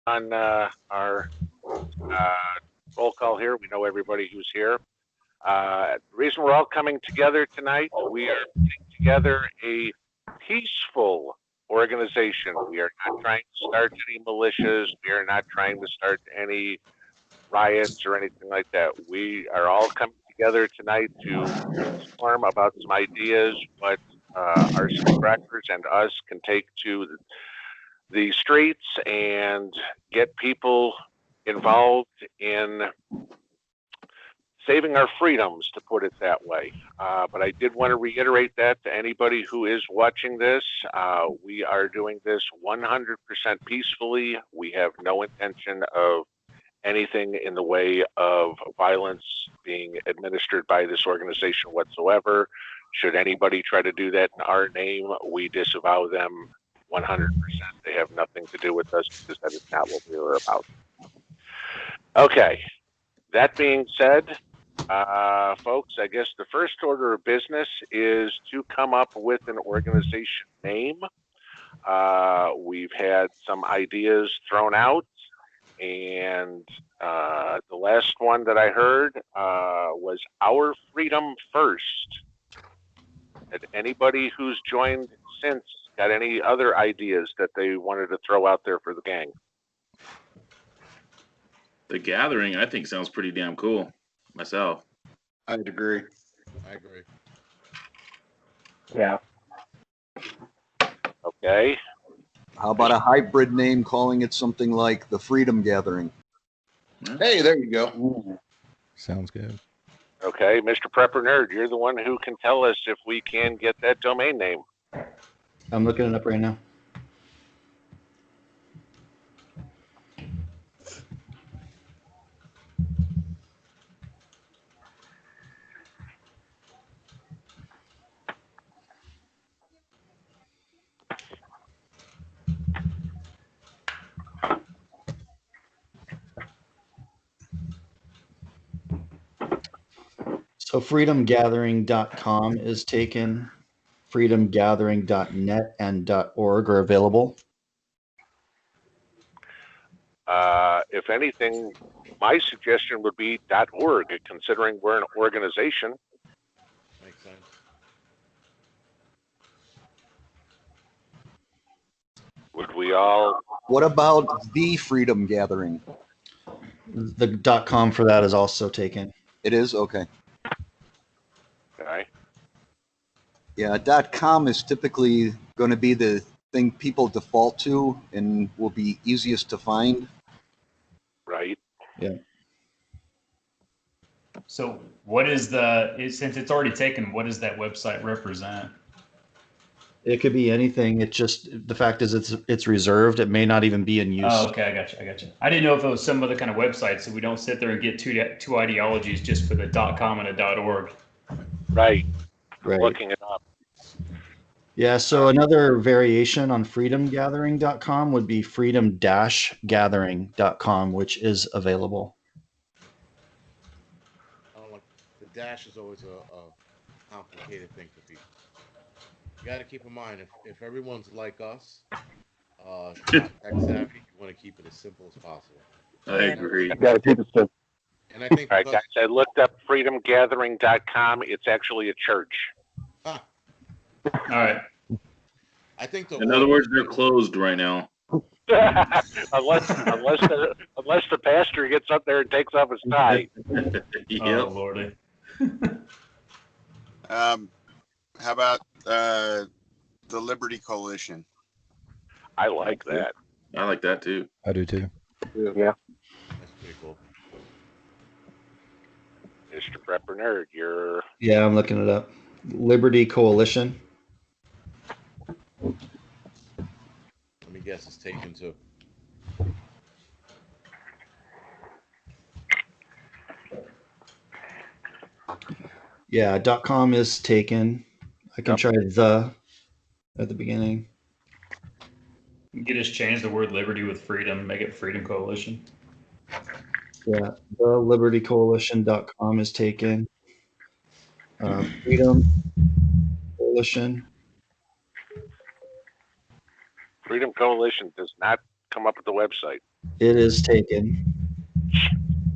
on our roll call here. We know everybody who's here. The reason we're all coming together tonight, we are putting together a peaceful organization. We are not trying to start any militias. We are not trying to start any riots or anything like that. We are all coming together tonight to brainstorm about some ideas, what our subscribers and us can take to the streets and get people involved in saving our freedoms, to put it that way. But I did want to reiterate that to anybody who is watching this. We are doing this 100% peacefully. We have no intention of anything in the way of violence being administered by this organization whatsoever. Should anybody try to do that in our name, we disavow them 100%. They have nothing to do with us because that is not what we were about. Okay, that being said, folks, I guess the first order of business is to come up with an organization name. We've had some ideas thrown out, and the last one that I heard was Our Freedom First. Had anybody who's joined since got any other ideas that they wanted to throw out there for the gang? The Gathering, I think, sounds pretty damn cool myself. I'd agree. I agree. Yeah. Okay. How about a hybrid name calling it something like the Freedom Gathering? Hey, there you go. Ooh. Sounds good. Okay, Mr. Prepper Nerd, you're the one who can tell us if we can get that domain name. I'm looking it up right now. So freedomgathering.com is taken. Freedomgathering.net and .org are available. If anything, my suggestion would be .org, considering we're an organization. Makes sense. Would we all? What about the Freedom Gathering? The .com for that is also taken. It is? Okay. Okay. Yeah, .com is typically going to be the thing people default to and will be easiest to find. Right. Yeah. So what is since it's already taken, what does that website represent? It could be anything. It just, the fact is it's reserved. It may not even be in use. Oh, okay, I got you. I didn't know if it was some other kind of website, so we don't sit there and get two ideologies just for the .com and a .org. Right. Right. Looking it up. Yeah, so another variation on freedomgathering.com would be freedom-gathering.com, which is available. I don't like the dash is always a complicated thing for people. You got to keep in mind if everyone's like us, tech savvy, you want to keep it as simple as possible. I agree. Got to keep it simple. And I think All right, guys, I looked up freedomgathering.com. It's actually a church. All right. I think In other words, they're closed right now. unless the pastor gets up there and takes off his tie. Yep. Oh, Lordy. How about the Liberty Coalition? I like that. I like that too. I do too. Yeah. that's pretty cool. Mr. Prepper Nerd, you're Yeah, I'm looking it up. Liberty Coalition. Let me guess, it's taken too. Yeah, .com is taken. I can try the at the beginning. You can just change the word liberty with freedom, make it Freedom Coalition. Yeah, the libertycoalition.com is taken. Freedom Coalition. Freedom Coalition does not come up with the website. It is taken.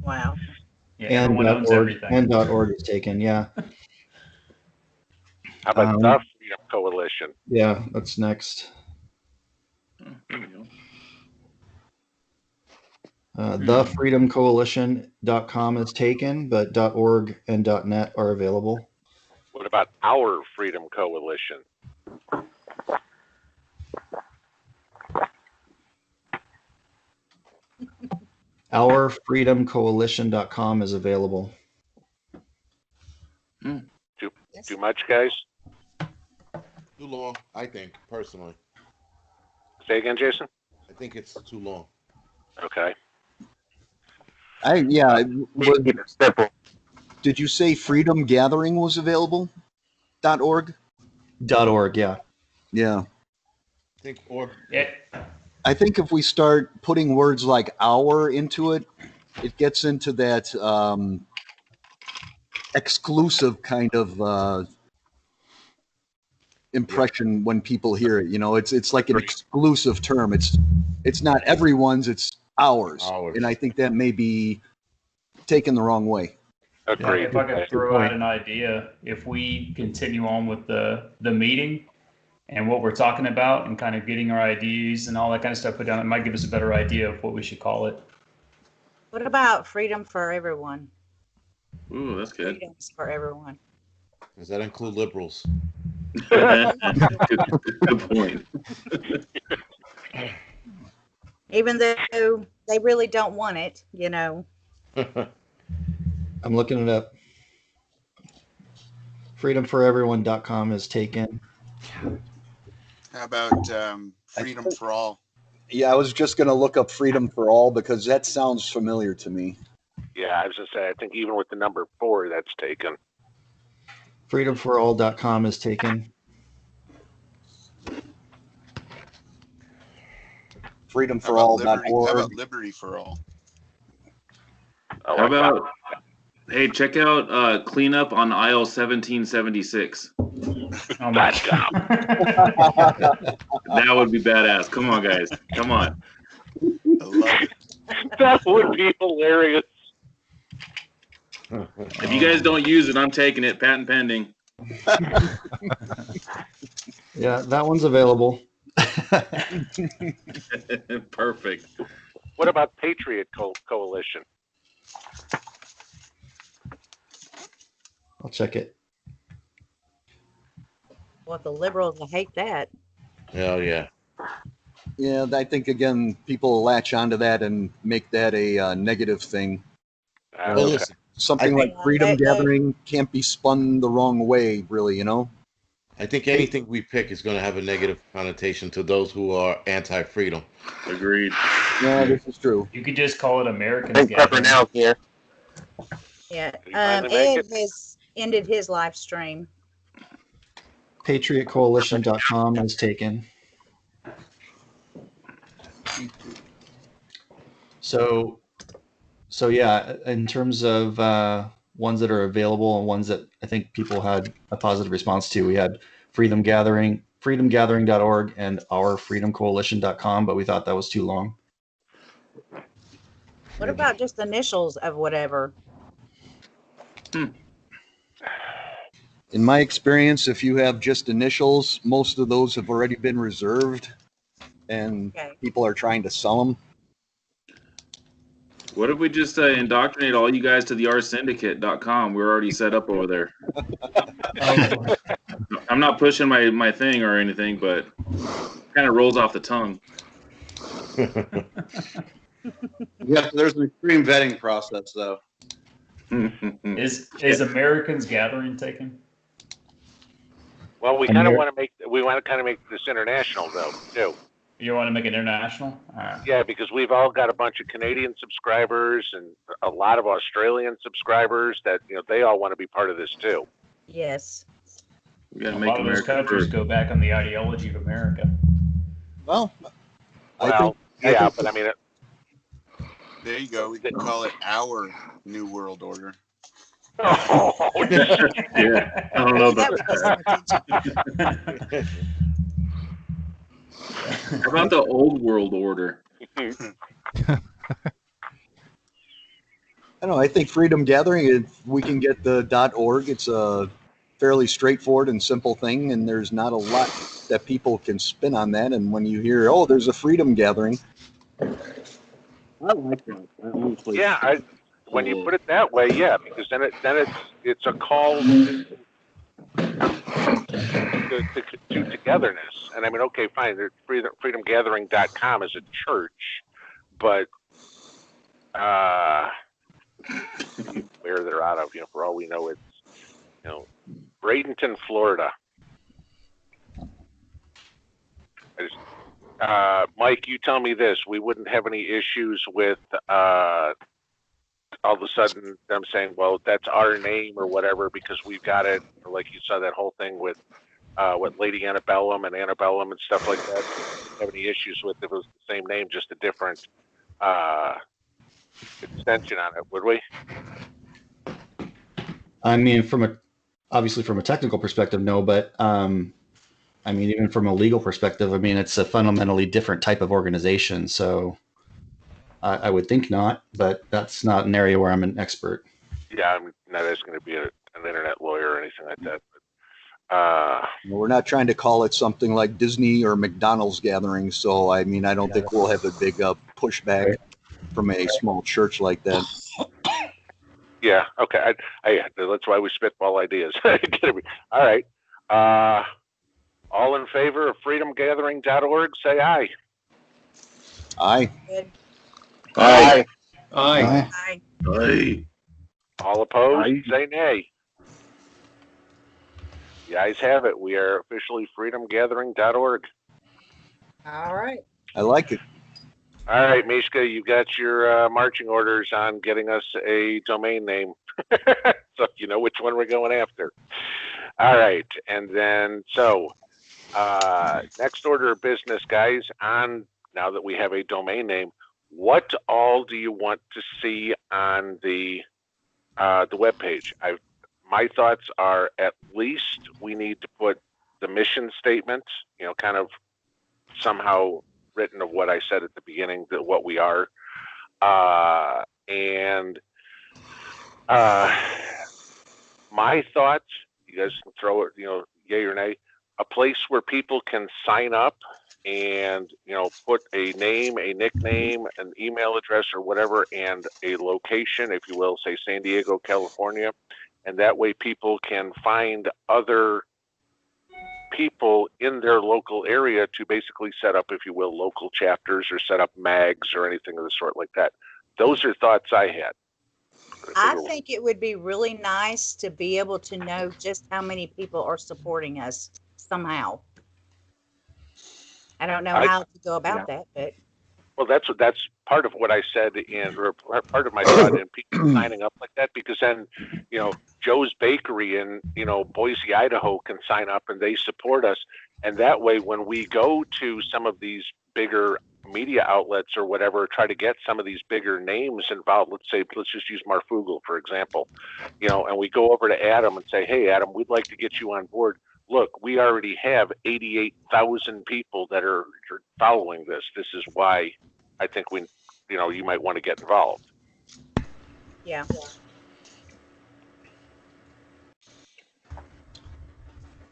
Wow. Yeah, And everyone owns .org, everything. and .org is taken. Yeah. How about Um, the Freedom Coalition? Yeah, that's next. Oh, there we go. TheFreedomCoalition.com is taken, but .org and .net are available. What about our Freedom Coalition? OurFreedomCoalition.com is available. Too much, guys? Too long, I think, personally. Say again, Jason? I think it's too long. Okay. Did you say Freedom Gathering was available? .org? .org, yeah. Yeah. I think org. Yeah. I think if we start putting words like our into it, it gets into that exclusive kind of impression when people hear it. You know, it's like an exclusive term. It's not everyone's, it's ours. Ours. And I think that may be taken the wrong way. Agreed. If I could throw out an idea, if we continue on with the meeting and what we're talking about and kind of getting our IDs and all that kind of stuff put down, it might give us a better idea of what we should call it. What about freedom for everyone? Ooh, that's good. Freedoms for everyone. Does that include liberals? Good point. Even though they really don't want it, you know. I'm looking it up. FreedomForEveryone.com is taken. How about Freedom for All? Yeah, I was just going to look up Freedom for All because that sounds familiar to me. Yeah, I was going to say, I think even with the number 4, that's taken. FreedomForAll.com is taken. FreedomForAll.org. How about Liberty for All? How about, hey, check out Cleanup on aisle 1776. Oh my God. That would be badass. Come on, guys. Come on. I love it. That would be hilarious. If you guys don't use it, I'm taking it. Patent pending. Yeah, that one's available. Perfect. What about Patriot Coalition? I'll check it. Well, the liberals will hate that. Hell yeah. Yeah, I think, again, people latch onto that and make that a negative thing. Well, Okay. listen, Something I like think- Freedom they- Gathering can't be spun the wrong way, really, you know? I think anything we pick is going to have a negative connotation to those who are anti-freedom. Agreed. Yeah, this is true. You could just call it Americans Gathering. Yeah. Can you finally make Ed has ended his live stream. PatriotCoalition.com is taken. So yeah, in terms of ones that are available and ones that I think people had a positive response to, we had Freedom Gathering, freedomgathering.org, and ourfreedomcoalition.com, but we thought that was too long. What about just initials of whatever? In my experience, if you have just initials, most of those have already been reserved and Okay. people are trying to sell them. What if we just indoctrinate all you guys to the rsyndicate.com? We're already set up over there. Oh, I'm not pushing my thing or anything, but kind of rolls off the tongue. Yeah, there's an extreme vetting process, though. is Americans Gathering taken? Well, we kind of want to make this international, though, too. You want to make it international? All right. Yeah, because we've all got a bunch of Canadian subscribers and a lot of Australian subscribers that, they all want to be part of this, too. Yes. We gotta A make lot of those America countries first. go back on the ideology of America. Well, Well, I think but I mean, There you go. We can call it our New World Order. Yeah, I don't know about That that. How about the old world order? I don't know. I think Freedom Gathering, if we can get the .org, it's a fairly straightforward and simple thing, and there's not a lot that people can spin on that. And when you hear, oh, there's a Freedom Gathering, I like that. Honestly. Yeah, when you put it that way, yeah, because then it's a call to togetherness. And I mean, okay, fine. Freedomgathering.com is a church, but where they're out of, for all we know, it's Bradenton, Florida. Mike, you tell me this: we wouldn't have any issues with all of a sudden them saying, "Well, that's our name" or whatever, because we've got it. Or like you saw that whole thing with Lady Antebellum and stuff like that. We wouldn't have any issues with if it was the same name, just a different extension on it, would we? I mean, obviously from a technical perspective, no, but I mean, even from a legal perspective, I mean, it's a fundamentally different type of organization. So I would think not, but that's not an area where I'm an expert. Yeah, I'm not as going to be an internet lawyer or anything like that. we're not trying to call it something like Disney or McDonald's Gathering. So, I mean, I don't think we'll have a big pushback from a small church like that. Yeah, okay. That's why we spitball ideas. All right. All in favor of freedomgathering.org, say aye. Aye. Good. Aye. Aye. Aye. Aye. All opposed, Aye. say nay. The ayes have it. We are officially freedomgathering.org. All right. I like it. All right, Mishka, you got your marching orders on getting us a domain name. So you know which one we're going after. All right, and then next order of business, guys, now that we have a domain name, what all do you want to see on the webpage? My thoughts are, at least we need to put the mission statement, kind of somehow written of what I said at the beginning, that what we are, and my thoughts, you guys can throw it, yay or nay, a place where people can sign up and put a name, a nickname, an email address or whatever, and a location, if you will, say San Diego, California, and that way people can find other people in their local area to basically set up, if you will, local chapters or set up mags or anything of the sort like that. Those are thoughts I had. I think it would be really nice to be able to know just how many people are supporting us somehow. I don't know how to go about that, but well, that's part of what I said or part of my thought in people signing up like that, because then, Joe's Bakery in, Boise, Idaho can sign up and they support us. And that way, when we go to some of these bigger media outlets or whatever, try to get some of these bigger names involved, let's just use Marfugel, for example, and we go over to Adam and say, hey, Adam, we'd like to get you on board. Look, we already have 88,000 people that are following this. This is why I think you might want to get involved. yeah.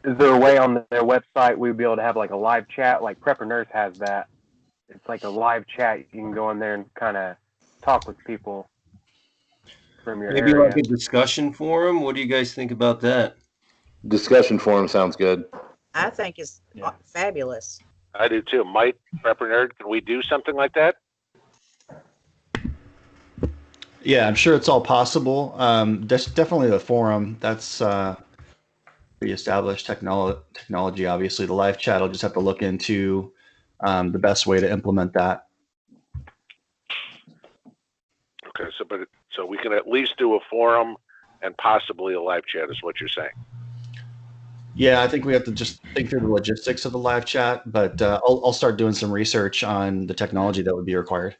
Is there a way on their website we'd be able to have like a live chat, like Prepper Nurse has that? It's like a live chat. You can go in there and kind of talk with people from your Maybe area. like a discussion forum. What do you guys think about that? Discussion forum sounds good. I think it's fabulous. I do too. Mike, Prepper Nerd, can we do something like that? Yeah, I'm sure it's all possible. There's definitely the forum. That's pretty established technology. Obviously, the live chat, I'll just have to look into the best way to implement that. Okay, so we can at least do a forum and possibly a live chat, is what you're saying. Yeah, I think we have to just think through the logistics of the live chat, but I'll start doing some research on the technology that would be required.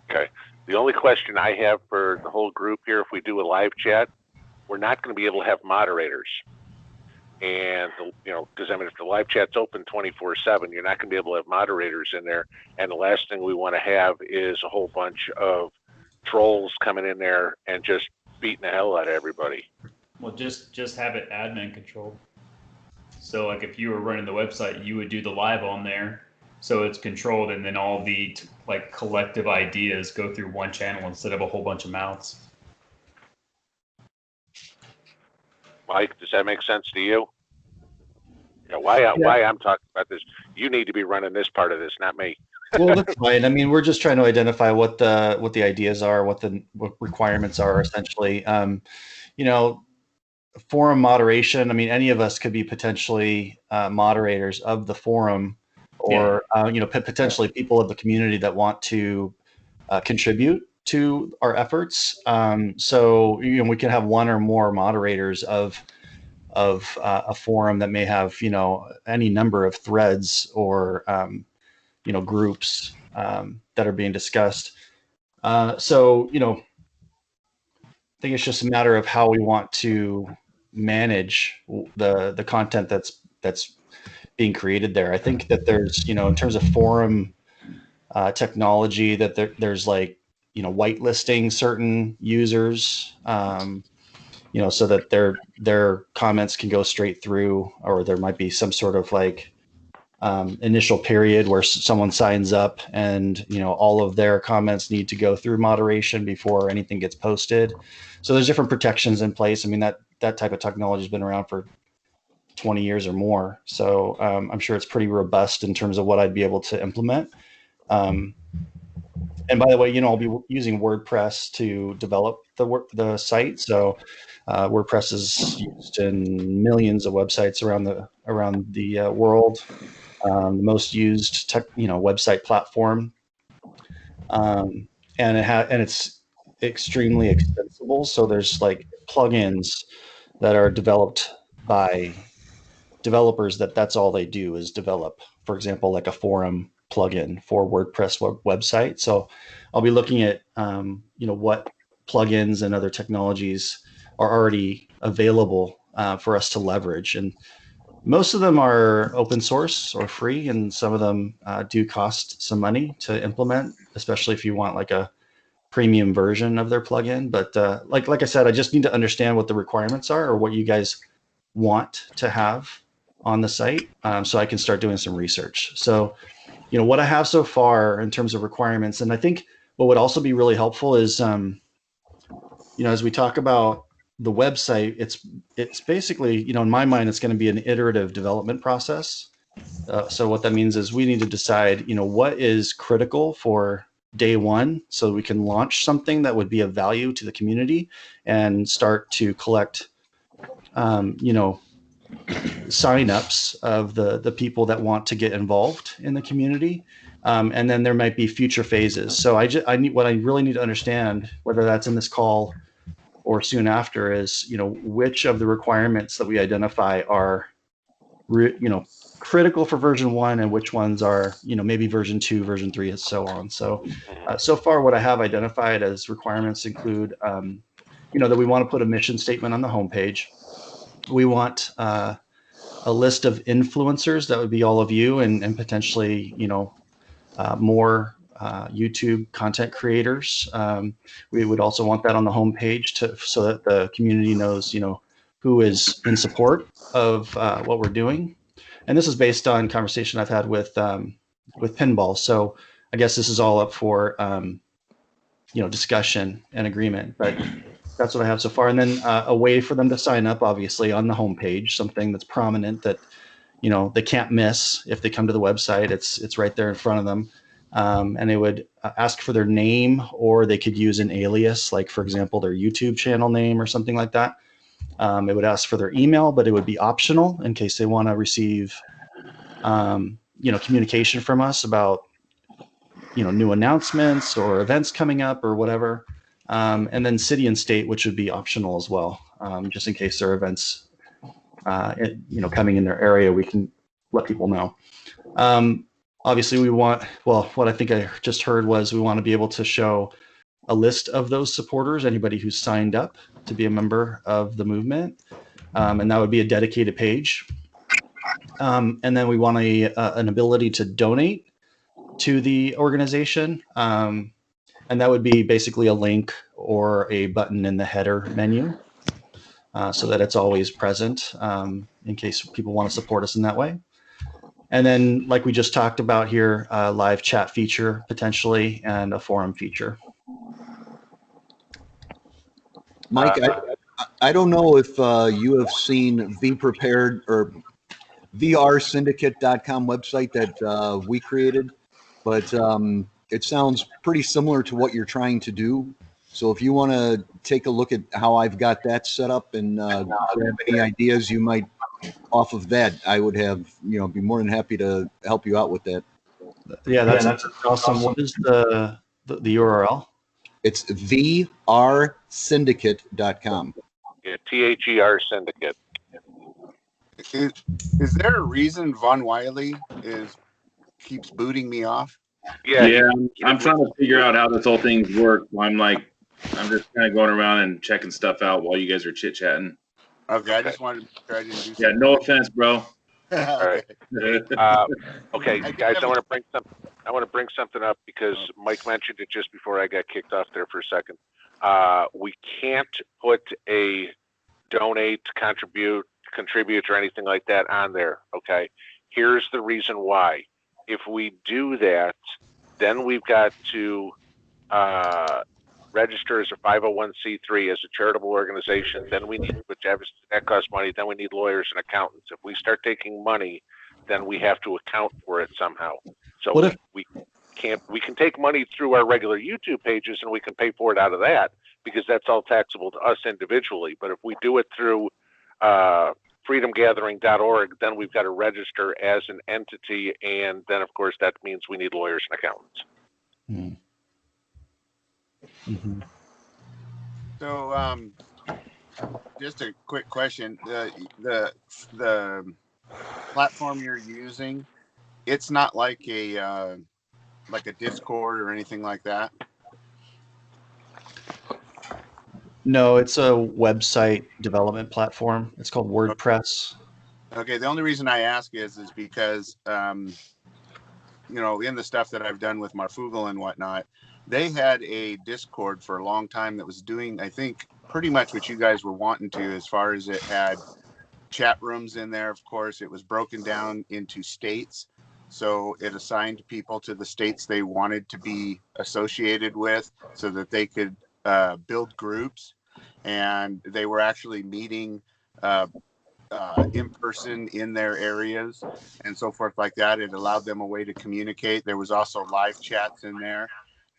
Okay. The only question I have for the whole group here, if we do a live chat, we're not going to be able to have moderators. And because I mean, if the live chat's open 24/7, you're not going to be able to have moderators in there. And the last thing we want to have is a whole bunch of trolls coming in there and just beating the hell out of everybody. Well, just have it admin controlled. So like if you were running the website, you would do the live on there, so it's controlled, and then all the like collective ideas go through one channel instead of a whole bunch of mouths. Mike, does that make sense to you? Why I'm talking about this? You need to be running this part of this, not me. Well, that's fine. I mean, we're just trying to identify what the ideas are, what requirements are, essentially. Forum moderation. I mean, any of us could be potentially moderators of the forum, or potentially people of the community that want to contribute to our efforts. So we can have one or more moderators of a forum that may have any number of threads or groups that are being discussed. So I think it's just a matter of how we want to manage the content that's being created there. I think that there's in terms of forum technology, that there's like whitelisting certain users, so that their comments can go straight through, or there might be some sort of like initial period where someone signs up and all of their comments need to go through moderation before anything gets posted. So there's different protections in place. I mean, that type of technology has been around for 20 years or more. So I'm sure it's pretty robust in terms of what I'd be able to implement. And by the way, I'll be using WordPress to develop the site. So WordPress is used in millions of websites around the world. The most used website platform, and it's extremely extensible. So there's like plugins that are developed by developers that's all they do is develop. For example, like a forum plugin for WordPress website. So I'll be looking at what plugins and other technologies are already available for us to leverage. And most of them are open source or free, and some of them do cost some money to implement, especially if you want like a premium version of their plugin. But like I said, I just need to understand what the requirements are, or what you guys want to have on the site, so I can start doing some research. So, what I have so far in terms of requirements, and I think what would also be really helpful is, as we talk about the website, it's basically, in my mind, it's going to be an iterative development process. So what that means is we need to decide, what is critical for day one, so we can launch something that would be of value to the community and start to collect, signups of the people that want to get involved in the community. And then there might be future phases. So what I really need to understand, whether that's in this call or soon after, is which of the requirements that we identify are critical for version 1, and which ones are maybe version 2, version 3, and so on. So so far what I have identified as requirements include that we want to put a mission statement on the homepage. We want a list of influencers, that would be all of you, and potentially more YouTube content creators. We would also want that on the homepage so that the community knows, who is in support of what we're doing. And this is based on conversation I've had with Pinball. So I guess this is all up for discussion and agreement. But that's what I have so far. And then a way for them to sign up, obviously, on the homepage, something that's prominent that they can't miss if they come to the website. It's right there in front of them. And they would ask for their name, or they could use an alias, like, for example, their YouTube channel name or something like that. It would ask for their email, but it would be optional in case they want to receive, communication from us about, new announcements or events coming up or whatever. And then city and state, which would be optional as well, just in case there are events, coming in their area, we can let people know. Obviously, what I think I just heard was we want to be able to show a list of those supporters, anybody who's signed up to be a member of the movement. and that would be a dedicated page. And then we want an ability to donate to the organization. And that would be basically a link or a button in the header menu, so that it's always present in case people want to support us in that way. And then, like we just talked about here, a live chat feature potentially, and a forum feature. Mike, I don't know if you have seen Prepared or vrsyndicate.com website that we created, but it sounds pretty similar to what you're trying to do. So if you want to take a look at how I've got that set up and grab any ideas you might off of that, I would have, be more than happy to help you out with that. Yeah, that's awesome. What is the URL? It's vrsyndicate.com. Yeah, THER Syndicate. Is there a reason Von Wiley keeps booting me off? Yeah, I'm trying to figure out how this whole thing works. I'm just kind of going around and checking stuff out while you guys are chit chatting. Okay, I just wanted to make sure I didn't do something. Yeah, no offense, bro. All right. Okay, guys, I want to bring something up because Mike mentioned it just before I got kicked off there for a second. We can't put a donate, contribute, or anything like that on there. Okay. Here's the reason why. If we do that, then we've got to register as a 501c3 as a charitable organization. Then we need, that costs money. Then we need lawyers and accountants. If we start taking money, then we have to account for it somehow. So we can take money through our regular YouTube pages and we can pay for it out of that because that's all taxable to us individually. But if we do it through freedomgathering.org, then we've got to register as an entity, and then of course that means we need lawyers and accountants. Mm-hmm. So just a quick question. The platform you're using, it's not like a Discord or anything like that? No, it's a website development platform. It's called WordPress. Okay, the only reason I ask is because in the stuff that I've done with Marfugal and whatnot, they had a Discord for a long time that was doing, I think, pretty much what you guys were wanting to, as far as it had chat rooms in there. Of course, it was broken down into states. So it assigned people to the states they wanted to be associated with so that they could build groups. And they were actually meeting in person in their areas and so forth like that. It allowed them a way to communicate. There was also live chats in there.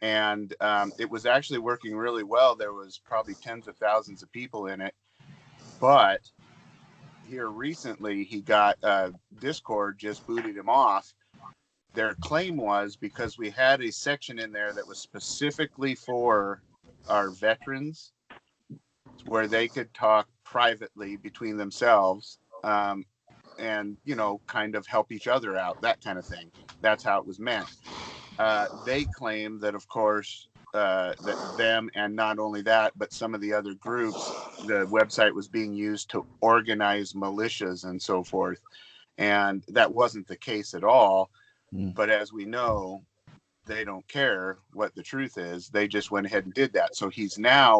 And it was actually working really well. There was probably tens of thousands of people in it. But here recently, he got Discord just booted him off. Their claim was because we had a section in there that was specifically for our veterans, where they could talk privately between themselves and, kind of help each other out, that kind of thing. That's how it was meant. They claim that, of course, that them, and not only that, but some of the other groups, the website was being used to organize militias and so forth. And that wasn't the case at all. But as we know, they don't care what the truth is. They just went ahead and did that. So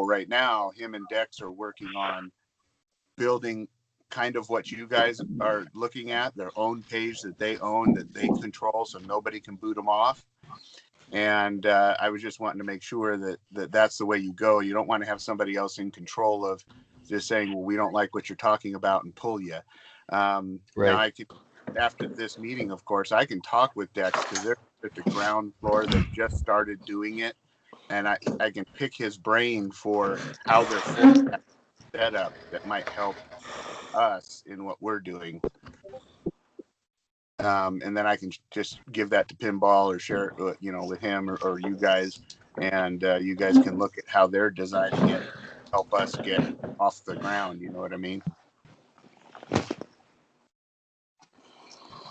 right now, him and Dex are working on building kind of what you guys are looking at, their own page that they own, that they control, so nobody can boot them off. And I was just wanting to make sure that that's the way you go. You don't want to have somebody else in control of just saying, well, we don't like what you're talking about, and pull you. Right. Now I could, after this meeting, of course, I can talk with Dex because they're at the ground floor. They've just started doing it. And I can pick his brain for how they're set up that might help us in what we're doing. And then I can just give that to Pinball or share it, with him or you guys. And you guys can look at how they're designing it, help us get off the ground. You know what I mean?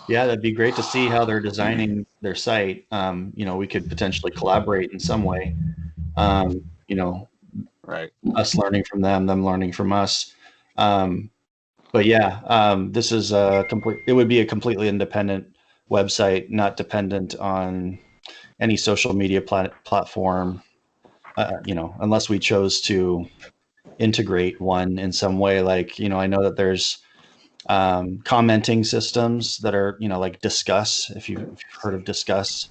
Yeah, that'd be great to see how they're designing their site. We could potentially collaborate in some way. Right. Us learning from them learning from us. But yeah, this is a complete. It would be a completely independent website, not dependent on any social media platform. Unless we chose to integrate one in some way. Like, I know that there's commenting systems that are, like Discuss, if you've heard of Discuss.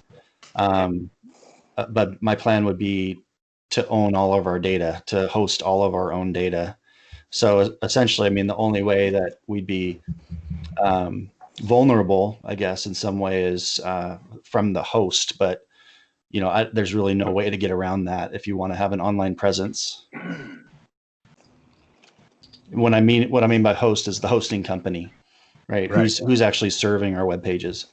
But my plan would be to own all of our data, to host all of our own data. So essentially, I mean, the only way that we'd be vulnerable, I guess, in some way is from the host. But, there's really no way to get around that if you want to have an online presence. What I mean by host is the hosting company, right? Who's actually serving our web pages.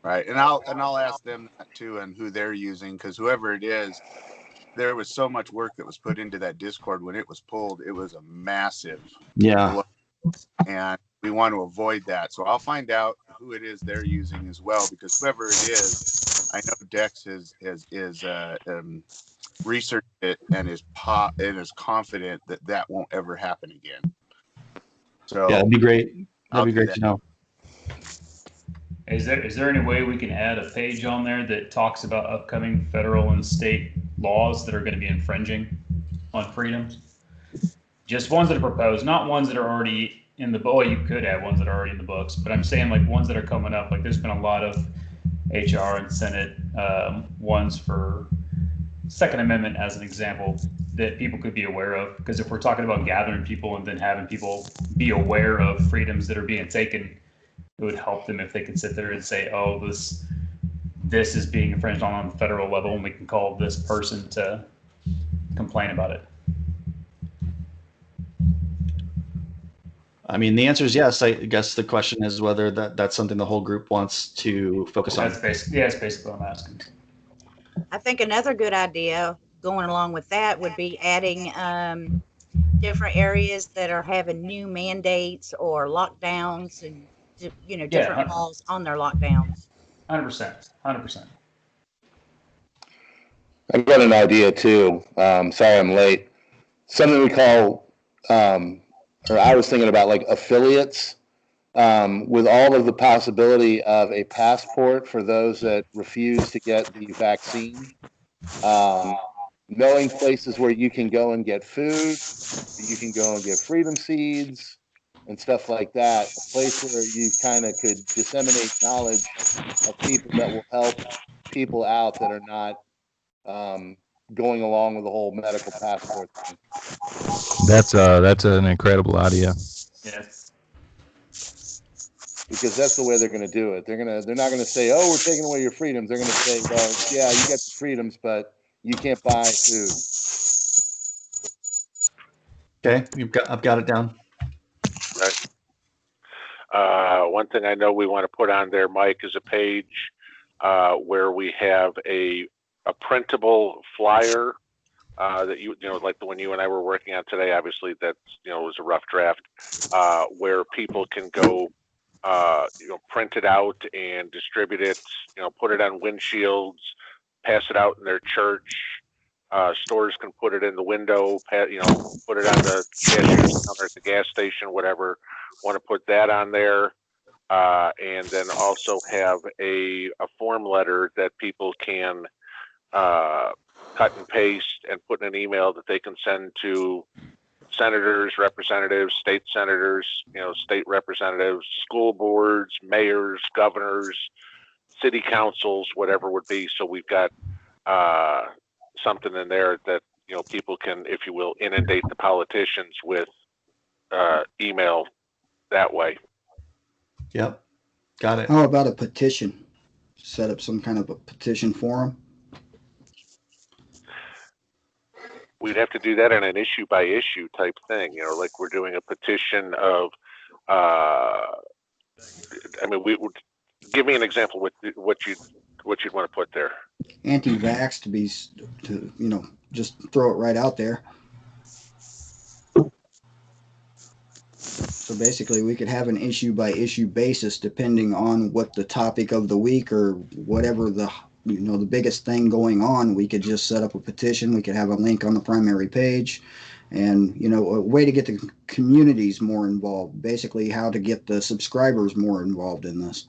Right. And I'll ask them that too, and who they're using, because whoever it is, there was so much work that was put into that Discord when it was pulled. It was a massive blow, and we want to avoid that. So I'll find out who it is they're using as well, because whoever it is, I know Dex is researched it and is confident that won't ever happen again. So yeah, that'd be great. That'd be great to know. Is there any way we can add a page on there that talks about upcoming federal and state laws that are going to be infringing on freedoms? Just ones that are proposed, not ones that are already in the book. Well, you could have ones that are already in the books, but I'm saying like ones that are coming up. Like there's been a lot of HR and Senate ones for Second Amendment as an example that people could be aware of. Because if we're talking about gathering people and then having people be aware of freedoms that are being taken, it would help them if they could sit there and say, oh, this is being infringed on the federal level, and we can call this person to complain about it. I mean, the answer is yes. I guess the question is whether that's something the whole group wants to focus on. That's basically what I'm asking. I think another good idea going along with that would be adding different areas that are having new mandates or lockdowns and different laws on their lockdowns. 100%. I got an idea too. Sorry I'm late. Something we call, or I was thinking about like affiliates, with all of the possibility of a passport for those that refuse to get the vaccine. Knowing places where you can go and get food, you can go and get freedom seeds and stuff like that. A place where you kind of could disseminate knowledge of people that will help people out that are not going along with the whole medical passport thing. That's an incredible idea. Yes. Because that's the way they're going to do it. They're not going to say, "Oh, we're taking away your freedoms." They're going to say, "Well, yeah, you get the freedoms, but you can't buy food." Okay, I've got it down. Right. One thing I know we want to put on there, Mike, is a page where we have a printable flyer that like the one you and I were working on today. Obviously, that was a rough draft, where people can go, print it out and distribute it. Put it on windshields, pass it out in their church. Stores can put it in the window, put it on the cashier's counter at the gas station, whatever. Want to put that on there, and then also have a form letter that people can cut and paste and put in an email that they can send to senators, representatives, state senators, state representatives, school boards, mayors, governors, city councils, whatever it would be. So we've got something in there that people can, if you will, inundate the politicians with email that way. Yep, got it. How about a petition? Set up some kind of a petition forum. We'd have to do that in an issue by issue type thing, like we're doing a petition of. We would give me an example with what you'd want to put there. Anti-vax to just throw it right out there. So basically, we could have an issue by issue basis depending on what the topic of the week or whatever the the biggest thing going on, we could just set up a petition. We could have a link on the primary page, and a way to get the communities more involved. Basically, how to get the subscribers more involved in this.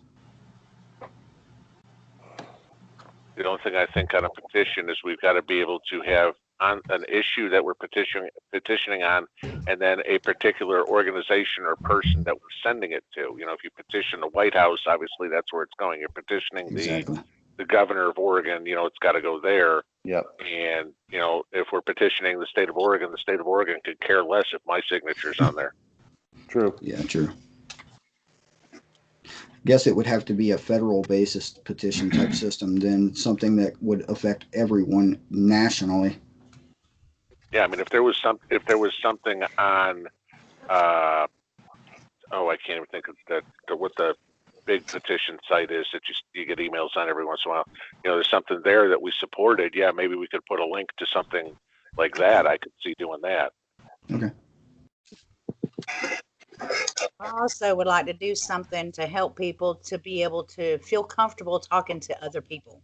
The only thing I think on a petition is we've got to be able to have on an issue that we're petitioning on, and then a particular organization or person that we're sending it to. If you petition the White House, obviously that's where it's going. You're petitioning the governor of Oregon, it's got to go there. Yep. And if we're petitioning the state of Oregon could care less if my signature's on there. True. Yeah, true. Guess it would have to be a federal basis petition type system, then something that would affect everyone nationally. Yeah, I mean, if there was something on, I can't even think of what the big petition site is that you get emails on every once in a while. There's something there that we supported. Yeah, maybe we could put a link to something like that. I could see doing that. Okay. I also would like to do something to help people to be able to feel comfortable talking to other people.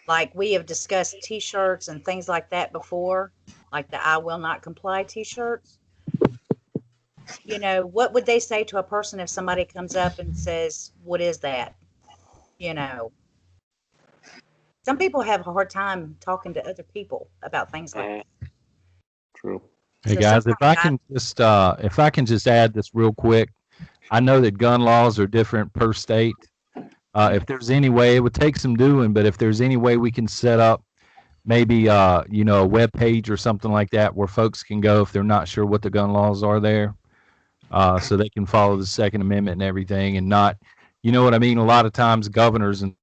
Like we have discussed t-shirts and things like that before, like the I will not comply t-shirts. What would they say to a person if somebody comes up and says, what is that? Some people have a hard time talking to other people about things like that. True. Hey guys, if I can just add this real quick, I know that gun laws are different per state. If there's any way, it would take some doing, but if there's any way we can set up maybe a web page or something like that where folks can go if they're not sure what the gun laws are there, so they can follow the Second Amendment and everything, and not, what I mean. A lot of times, governors and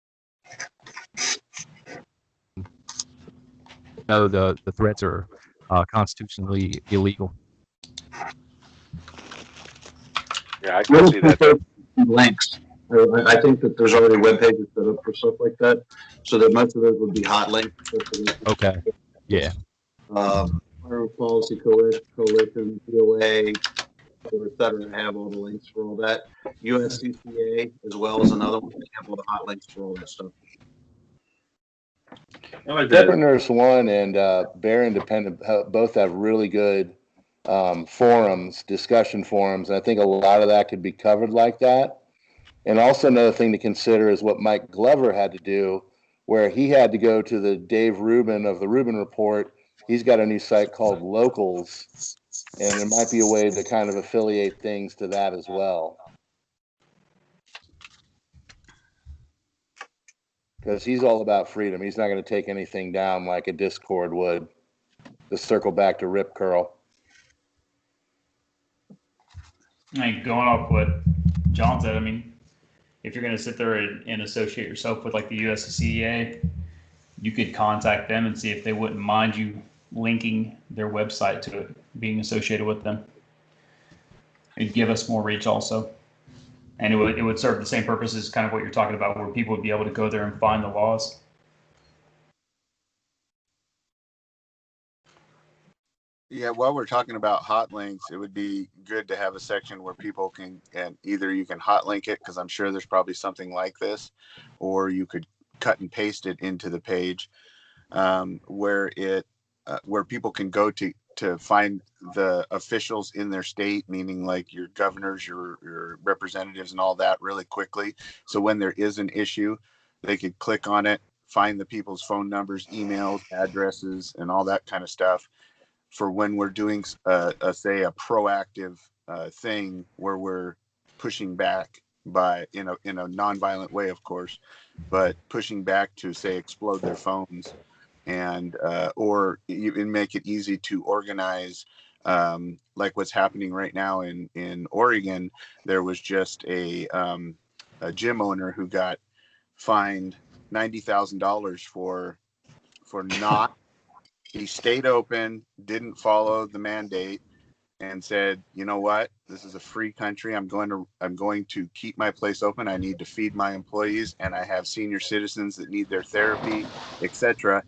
the threats are constitutionally illegal. Yeah, I can see that. Links. I think that there's already web pages set up for stuff like that, so that most of those would be hot links. Okay. Yeah. Firearms Policy Coalition, POA, et cetera, have all the links for all that. USCCA as well as another one. They have all the hot links for all that stuff. Pepper Nurse One and Bear Independent both have really good discussion forums. And I think a lot of that could be covered like that. And also another thing to consider is what Mike Glover had to do, where he had to go to the Dave Rubin of the Rubin Report. He's got a new site called Locals, and there might be a way to kind of affiliate things to that as well. Because he's all about freedom. He's not going to take anything down like a Discord would. To circle back to Rip Curl. Going off what John said, I mean, if you're going to sit there and associate yourself with like the USCCA, you could contact them and see if they wouldn't mind you linking their website to it, being associated with them. It'd give us more reach also. And it would serve the same purpose as kind of what you're talking about, where people would be able to go there and find the laws. Yeah, while we're talking about hot links, it would be good to have a section where people can, and either you can hot link it, because I'm sure there's probably something like this, or you could cut and paste it into the page, where people can go to find the officials in their state, meaning like your governors, your representatives and all that really quickly. So when there is an issue, they could click on it, find the people's phone numbers, emails, addresses, and all that kind of stuff for when we're doing, say, a proactive thing where we're pushing back in a nonviolent way, of course, but pushing back to, say, explode their phones. And or even make it easy to organize, like what's happening right now in Oregon. There was just a gym owner who got fined $90,000 for not. He stayed open, didn't follow the mandate, and said, "You know what? This is a free country. I'm going to keep my place open. I need to feed my employees, and I have senior citizens that need their therapy, etc."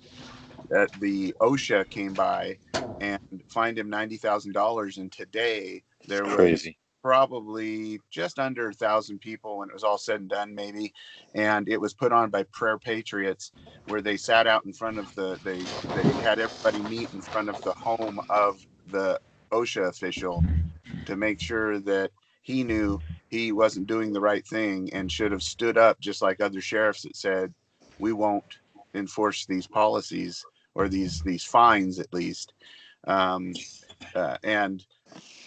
That the OSHA came by and fined him $90,000, and today there was probably just under 1,000 people when it was all said and done, maybe. And it was put on by Prayer Patriots, where they sat out in front of they had everybody meet in front of the home of the OSHA official to make sure that he knew he wasn't doing the right thing and should have stood up, just like other sheriffs that said, we won't enforce these policies or these fines at least. And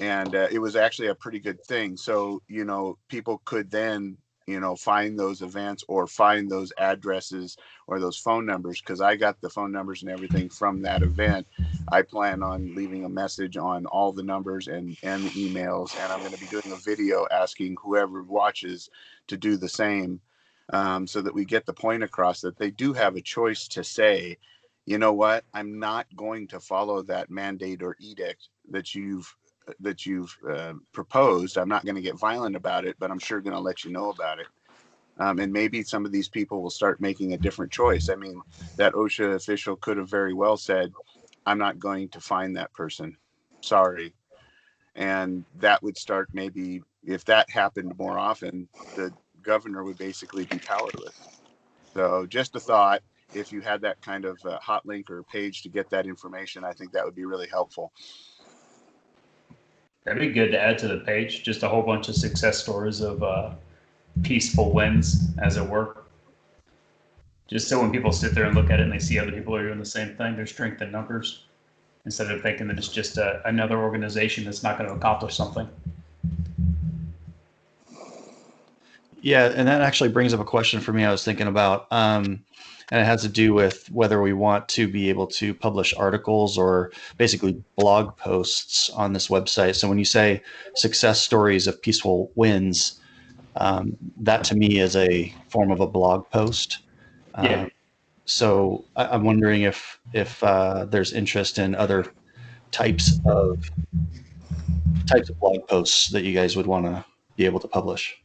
it was actually a pretty good thing. So, people could then, find those events or find those addresses or those phone numbers, because I got the phone numbers and everything from that event. I plan on leaving a message on all the numbers and the emails, and I'm going to be doing a video asking whoever watches to do the same, so that we get the point across that they do have a choice to say, you know what, I'm not going to follow that mandate or edict that you've proposed. I'm not going to get violent about it, but I'm sure going to let you know about it. And maybe some of these people will start making a different choice. I mean, that OSHA official could have very well said, I'm not going to fine that person. Sorry. And that would start, maybe if that happened more often, the governor would basically be powerless. So just a thought, if you had that kind of hot link or page to get that information, I think that would be really helpful. That'd be good to add to the page. Just a whole bunch of success stories of peaceful wins, as it were. Just so when people sit there and look at it and they see other people are doing the same thing, there's strength in numbers, instead of thinking that it's just another organization that's not going to accomplish something. Yeah, and that actually brings up a question for me I was thinking about. And it has to do with whether we want to be able to publish articles or basically blog posts on this website. So when you say success stories of peaceful wins, that to me is a form of a blog post. Yeah. So I'm wondering if there's interest in other types of blog posts that you guys would want to be able to publish.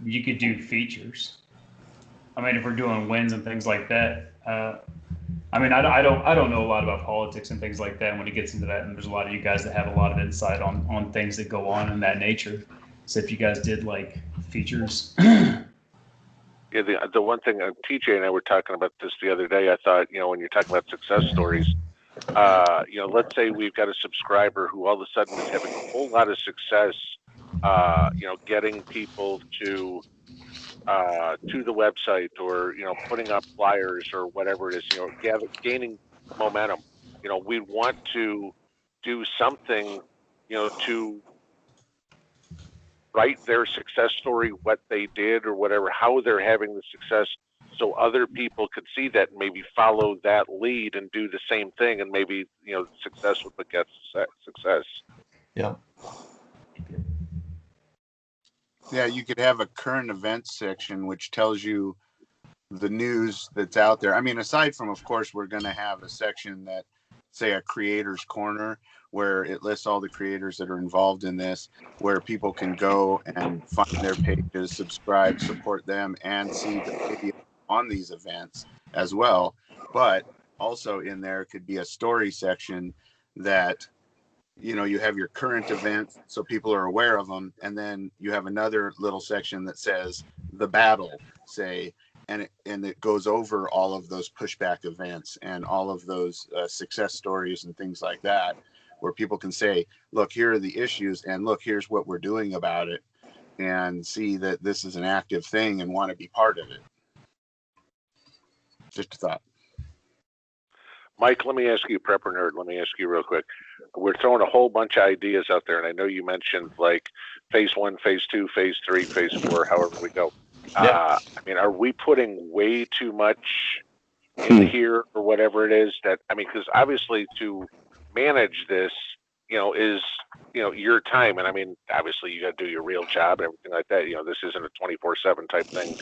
You could do features. I mean, if we're doing wins and things like that, I mean, I don't know a lot about politics and things like that when it gets into that, and there's a lot of you guys that have a lot of insight on things that go on in that nature. So if you guys did like features. Yeah, the one thing, TJ and I were talking about this the other day. I thought, when you're talking about success stories, let's say we've got a subscriber who all of a sudden is having a whole lot of success, getting people to the website, or putting up flyers or whatever it is, gaining momentum. We want to do something, to write their success story, what they did or whatever, how they're having the success, so other people could see that and maybe follow that lead and do the same thing, and maybe success would beget success. Yeah. Yeah, you could have a current events section which tells you the news that's out there. I mean, aside from, of course, we're going to have a section that, say, a creators corner, where it lists all the creators that are involved in this, where people can go and find their pages, subscribe, support them, and see the video on these events as well. But also in there could be a story section that, you have your current events so people are aware of them, and then you have another little section that says the battle, say, and it goes over all of those pushback events and all of those success stories and things like that, where people can say, look, here are the issues, and look, here's what we're doing about it, and see that this is an active thing and want to be part of it. Just a thought. Mike, let me ask you, Prepper Nerd, let me ask you real quick. We're throwing a whole bunch of ideas out there, and I know you mentioned like phase 1, phase 2, phase 3, phase 4, however we go. I mean, are we putting way too much in here or whatever it is that, I mean, because obviously to manage this, is, your time. And I mean, obviously you got to do your real job and everything like that. This isn't a 24/7 type thing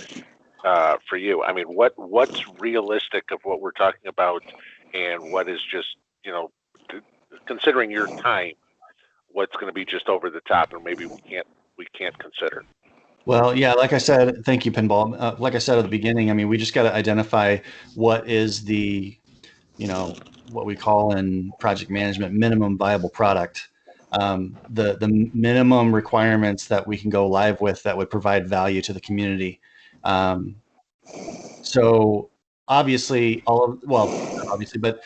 for you. I mean, what's realistic of what we're talking about, and what is just, considering your time, what's going to be just over the top and maybe we can't consider? Well, yeah, like I said, thank you, Pinball. Like I said at the beginning, I mean, we just got to identify what is the, what we call in project management minimum viable product. The minimum requirements that we can go live with that would provide value to the community. So obviously, but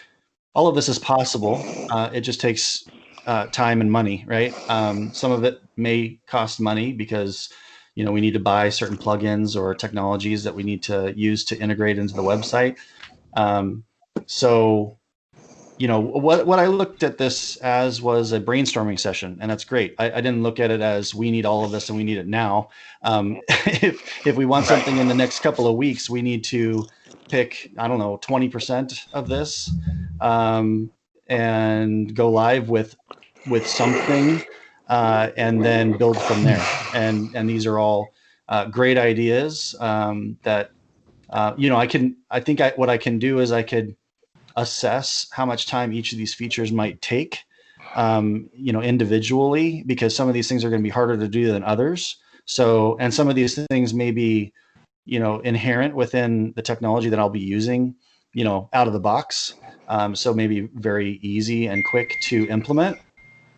all of this is possible. It just takes time and money, right? Some of it may cost money because we need to buy certain plugins or technologies that we need to use to integrate into the website. So what I looked at this as was a brainstorming session, and that's great. I didn't look at it as we need all of this and we need it now. If we want something in the next couple of weeks, we need to pick, I don't know, 20% of this, and go live with something, and then build from there. And these are all great ideas that what I can do is I could assess how much time each of these features might take, individually, because some of these things are going to be harder to do than others. So, and some of these things may be, inherent within the technology that I'll be using, out of the box. So maybe very easy and quick to implement.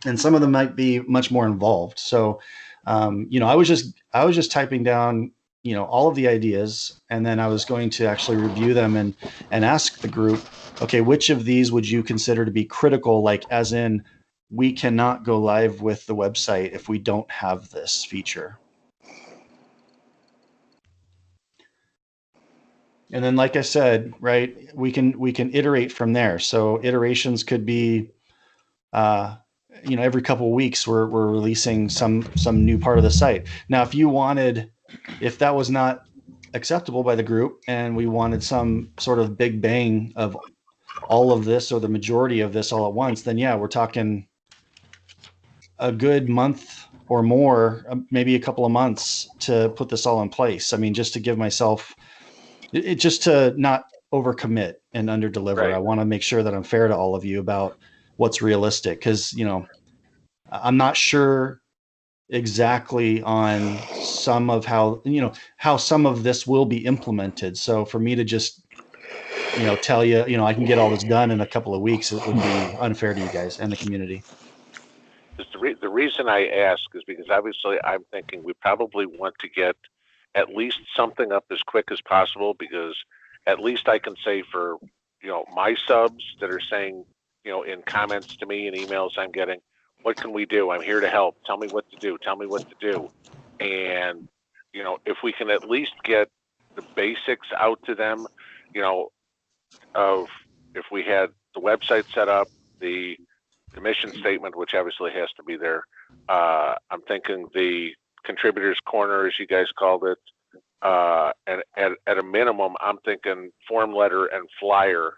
And some of them might be much more involved. So, I was just typing down, all of the ideas, and then I was going to actually review them and ask the group, okay, which of these would you consider to be critical? Like, as in, we cannot go live with the website if we don't have this feature. And then, like I said, right, we can iterate from there. So iterations could be, every couple of weeks we're releasing some new part of the site. Now, if that was not acceptable by the group and we wanted some sort of big bang of all of this or the majority of this all at once, then yeah, we're talking a good month or more, maybe a couple of months to put this all in place. I mean, just to give myself just to not overcommit and underdeliver. Right. I want to make sure that I'm fair to all of you about what's realistic, because I'm not sure exactly on some of how some of this will be implemented. So for me to just tell you I can get all this done in a couple of weeks, it would be unfair to you guys and the community. The reason I ask is because obviously I'm thinking we probably want to get at least something up as quick as possible, because at least I can say for my subs that are saying in comments to me and emails I'm getting, what can we do? I'm here to help. Tell me what to do. Tell me what to do. And if we can at least get the basics out to them, of if we had the website set up, the mission statement, which obviously has to be there. I'm thinking the contributors corner, as you guys called it, and at a minimum, I'm thinking form letter and flyer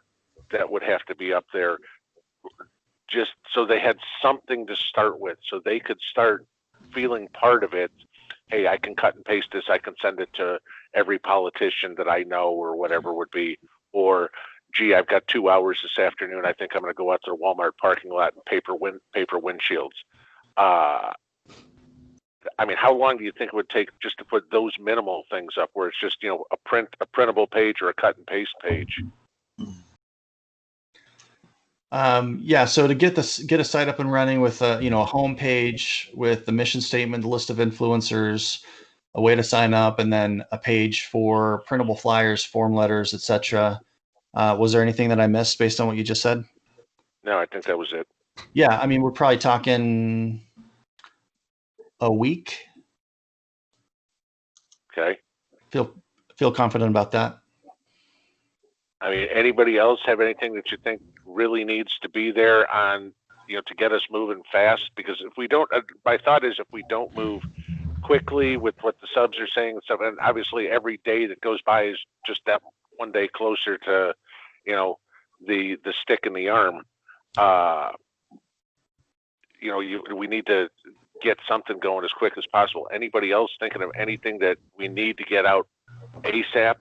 that would have to be up there, just so they had something to start with, so they could start feeling part of it. Hey, I can cut and paste this. I can send it to every politician that I know, or whatever would be. Or, gee, I've got 2 hours this afternoon. I think I'm going to go out to the Walmart parking lot and paper windshields. I mean, how long do you think it would take just to put those minimal things up, where it's just a printable page or a cut and paste page? Yeah, so to get a site up and running with a home page with the mission statement, the list of influencers, a way to sign up, and then a page for printable flyers, form letters, etc. Was there anything that I missed based on what you just said? No, I think that was it. Yeah, I mean, we're probably talking a week. Okay. Feel confident about that. I mean, anybody else have anything that you think really needs to be there on, to get us moving fast? Because if we don't, my thought is if we don't move quickly with what the subs are saying and stuff, and obviously every day that goes by is just that one day closer to, the stick in the arm. We need to get something going as quick as possible. Anybody else thinking of anything that we need to get out ASAP?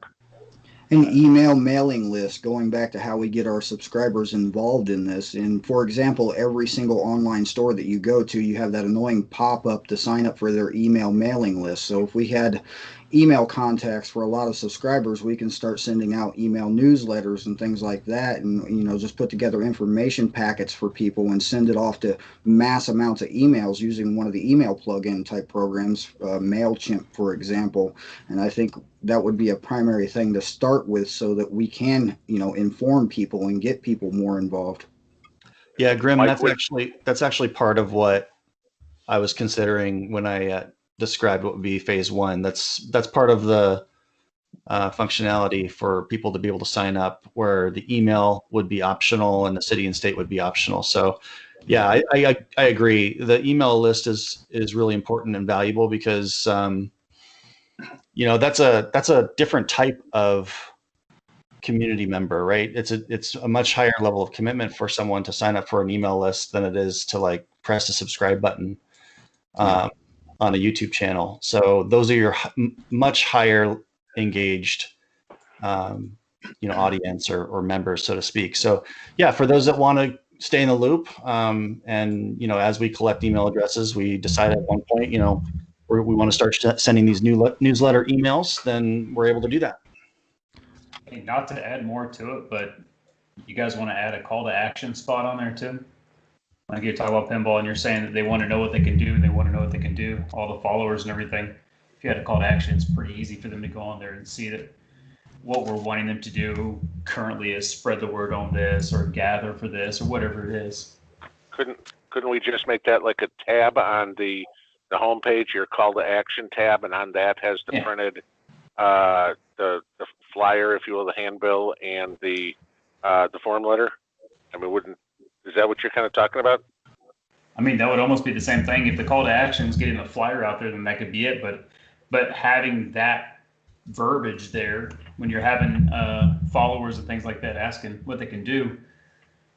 An email mailing list, going back to how we get our subscribers involved in this. And for example, every single online store that you go to, you have that annoying pop-up to sign up for their email mailing list. So if we had email contacts for a lot of subscribers, we can start sending out email newsletters and things like that, and just put together information packets for people and send it off to mass amounts of emails using one of the email plugin type programs, MailChimp, for example. And I think that would be a primary thing to start with so that we can, inform people and get people more involved. Yeah, Grim, that's actually part of what I was considering when I described what would be phase one. That's part of the functionality for people to be able to sign up, where the email would be optional and the city and state would be optional. So yeah, I agree. The email list is really important and valuable because that's a different type of community member, right? It's a much higher level of commitment for someone to sign up for an email list than it is to like press the subscribe button on a YouTube channel. So those are your much higher engaged audience or members, so to speak. So yeah, for those that want to stay in the loop, and as we collect email addresses, we decide at one point, we want to start sending these newsletter emails, then we're able to do that. Hey, not to add more to it, but you guys want to add a call to action spot on there too? Like you talk about pinball and you're saying that they want to know what they can do, they want to know what they can do, all the followers and everything. If you had a call to action, it's pretty easy for them to go on there and see that what we're wanting them to do currently is spread the word on this or gather for this or whatever it is. Couldn't we just make that like a tab on the homepage, your call to action tab, and on that has the printed the flyer, if you will, the handbill, and the form letter? I mean, is that what you're kind of talking about? I mean, that would almost be the same thing. If the call to action is getting the flyer out there, then that could be it. But having that verbiage there when you're having followers and things like that asking what they can do,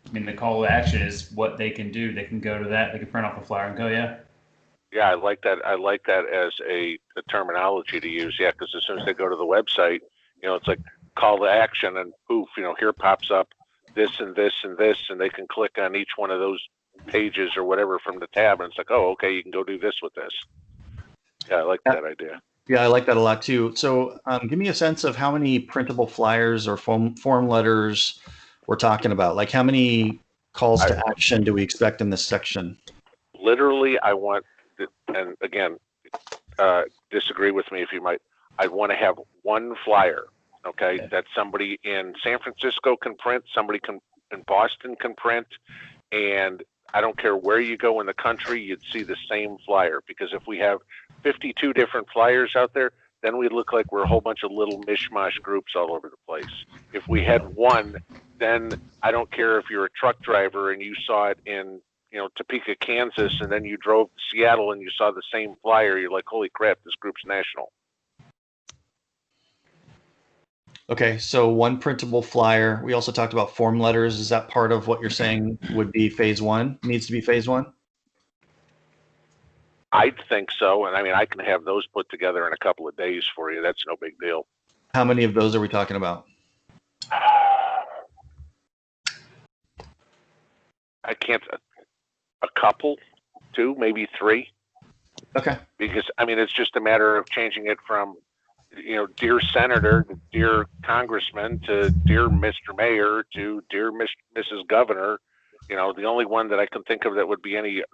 I mean, the call to action is what they can do. They can go to that. They can print off the flyer and go, yeah. Yeah, I like that. I like that as a terminology to use. Yeah, because as soon as they go to the website, it's like call to action, and poof, here pops up this and this and this, and they can click on each one of those pages or whatever from the tab, and it's like, oh, okay, you can go do this with this. Yeah, I like that idea. Yeah, I like that a lot too. So give me a sense of how many printable flyers or form letters we're talking about. Like how many calls to action do we expect in this section? Literally, I want, and again, disagree with me if you might, I'd want to have one flyer, okay, that somebody in San Francisco can print, somebody in Boston can print, and I don't care where you go in the country, you'd see the same flyer. Because if we have 52 different flyers out there, then we look like we're a whole bunch of little mishmash groups all over the place. If we had one, then I don't care if you're a truck driver and you saw it in Topeka, Kansas, and then you drove to Seattle and you saw the same flyer, you're like, holy crap, this group's national. Okay, so one printable flyer. We also talked about form letters. Is that part of what you're saying would be phase one? Needs to be phase one? I'd think so. And I mean, I can have those put together in a couple of days for you. That's no big deal. How many of those are we talking about? I can't, a couple, 2, maybe 3. Okay. Because, I mean, it's just a matter of changing it from, dear Senator to dear Congressman to dear Mr. Mayor to dear Mrs. Governor. The only one that I can think of that would be any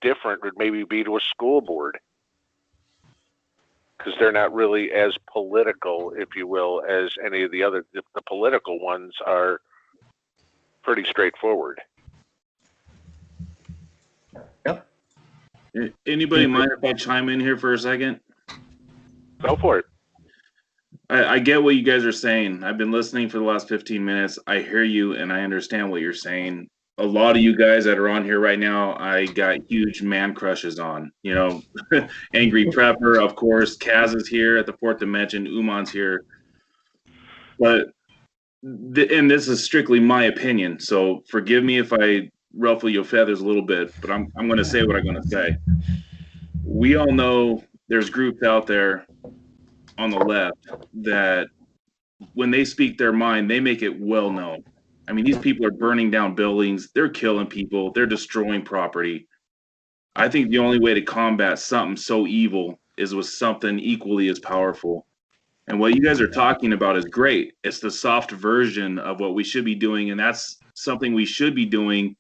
different would maybe be to a school board. Because they're not really as political, if you will, as any of the other. The political ones are pretty straightforward. Yep. Anybody mind if I chime in here for a second? Go for it. I get what you guys are saying. I've been listening for the last 15 minutes. I hear you and I understand what you're saying. A lot of you guys that are on here right now, I got huge man crushes on. Angry Prepper, of course. Kaz is here at the fourth dimension. Uman's here. But, and this is strictly my opinion, so forgive me if I ruffle your feathers a little bit, but I'm going to say what I'm going to say. We all know there's groups out there on the left that when they speak their mind, they make it well known. I mean, these people are burning down buildings, they're killing people, they're destroying property. I think the only way to combat something so evil is with something equally as powerful. And what you guys are talking about is great. It's the soft version of what we should be doing. And that's something we should be doing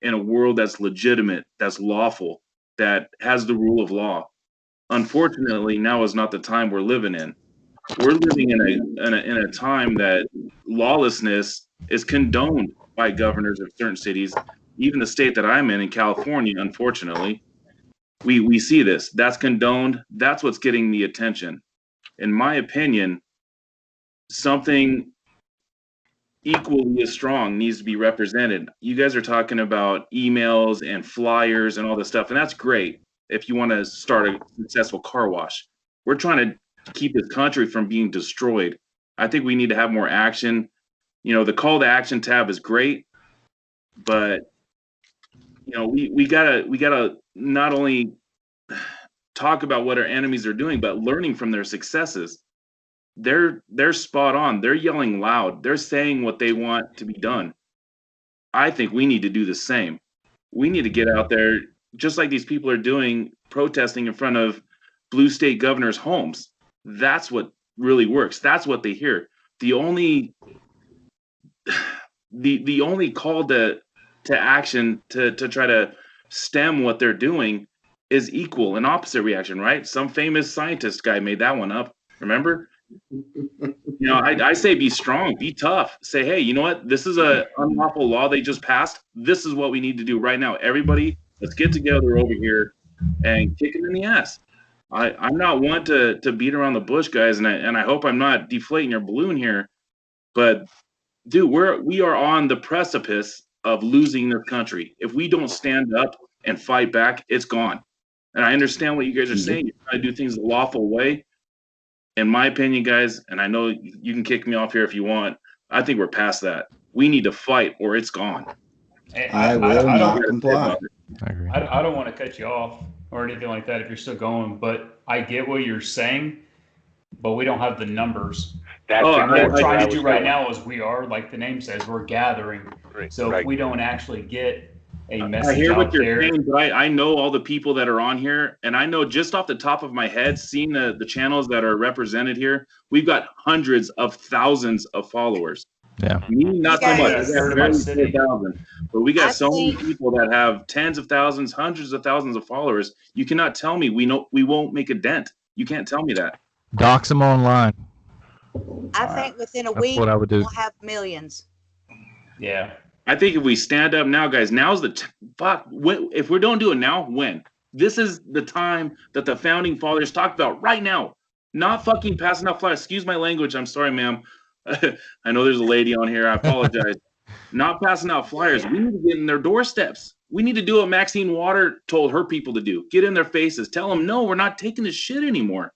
in a world that's legitimate, that's lawful, that has the rule of law. Unfortunately, now is not the time we're living in. We're living in a time that lawlessness is condoned by governors of certain cities. Even the state that I'm in California, unfortunately, we see this. That's condoned. That's what's getting the attention. In my opinion, something equally as strong needs to be represented. You guys are talking about emails and flyers and all this stuff, and that's great if you want to start a successful car wash. We're trying to keep this country from being destroyed. I think we need to have more action. You know, the call to action tab is great, but you know, we gotta not only talk about what our enemies are doing, but learning from their successes. They're spot on. They're yelling loud. They're saying what they want to be done. I think we need to do the same. We need to get out there, just like these people are doing, protesting in front of blue state governors' homes. That's what really works. That's what they hear. The only call to action to try to stem what they're doing is equal and opposite reaction, right? Some famous scientist guy made that one up. Remember? You know, I say be strong, be tough. Say, hey, you know what? This is a unlawful law they just passed. This is what we need to do right now. Everybody, let's get together over here and kick it in the ass. I'm not one to beat around the bush, guys, and I hope I'm not deflating your balloon here. But dude, we are on the precipice of losing this country. If we don't stand up and fight back, it's gone. And I understand what you guys are saying. You're trying to do things the lawful way. In my opinion, guys, and I know you can kick me off here if you want, I think we're past that. We need to fight or it's gone. I will not comply. I agree. I don't want to cut you off or anything like that if you're still going, but I get what you're saying, but we don't have the numbers. That's what we're exactly trying what I to do was right going. now is we are, like the name says, we're gathering. So if we don't actually get a I message hear what out you're there, saying, but I know all the people that are on here, and I know just off the top of my head, seeing the channels that are represented here, we've got hundreds of thousands of followers. Yeah. Me, not so much. guys- We got Third of my barely city. 4,000. But we got I so many think- people that have tens of thousands, hundreds of thousands of followers. You cannot tell me we won't make a dent. You can't tell me that. Dox them online. I think within a That's week what I would do. we'll have millions. yeah. I think if we stand up now, guys, now's the fuck. If we don't do it now, when? This is the time that the founding fathers talked about right now. Not fucking passing out flyers. Excuse my language. I'm sorry, ma'am. I know there's a lady on here. I apologize. Not passing out flyers. We need to get in their doorsteps. We need to do what Maxine Water told her people to do. Get in their faces. Tell them, no, we're not taking this shit anymore.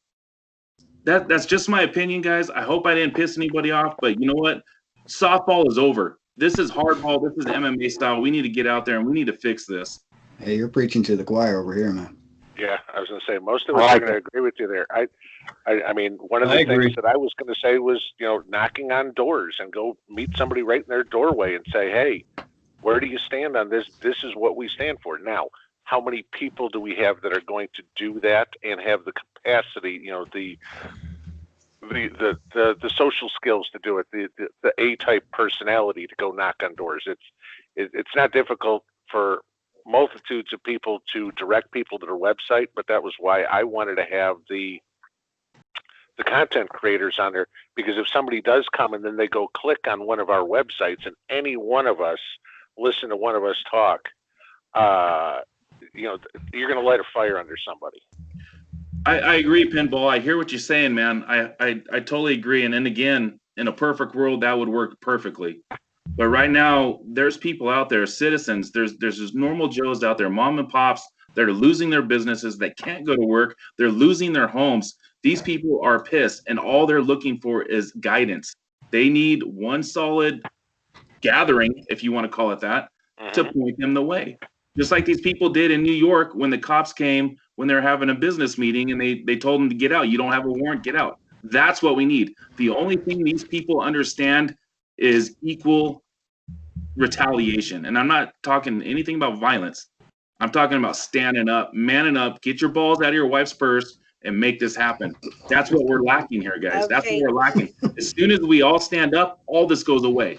That's just my opinion, guys. I hope I didn't piss anybody off, but you know what? Softball is over. This is hardball. This is MMA style. We need to get out there and we need to fix this. Hey, you're preaching to the choir over here, man. Yeah, I was going to say most of us are going to agree with you there. I mean, one of the things that I was going to say was, you know, knocking on doors and go meet somebody right in their doorway and say, hey, where do you stand on this? This is what we stand for. Now, how many people do we have that are going to do that and have the capacity, you know, the social skills to do it, the A-type personality to go knock on doors? It's not difficult for multitudes of people to direct people to their website, but that was why I wanted to have the content creators on there, because if somebody does come and then they go click on one of our websites and any one of us listen to one of us talk, you know, you're going to light a fire under somebody. I agree, Pinball. I hear what you're saying, man. I totally agree. And then again, in a perfect world, that would work perfectly. But right now, there's people out there, citizens. There's just normal Joes out there, mom and pops. They're losing their businesses. They can't go to work. They're losing their homes. These people are pissed, and all they're looking for is guidance. They need one solid gathering, if you want to call it that, to point them the way. Just like these people did in New York when the cops came when they were having a business meeting and they told them to get out. You don't have a warrant, get out. That's what we need. The only thing these people understand is equal retaliation. And I'm not talking anything about violence. I'm talking about standing up, manning up, get your balls out of your wife's purse and make this happen. That's what we're lacking here, guys. That's what Okay. we're lacking. As soon as we all stand up, all this goes away.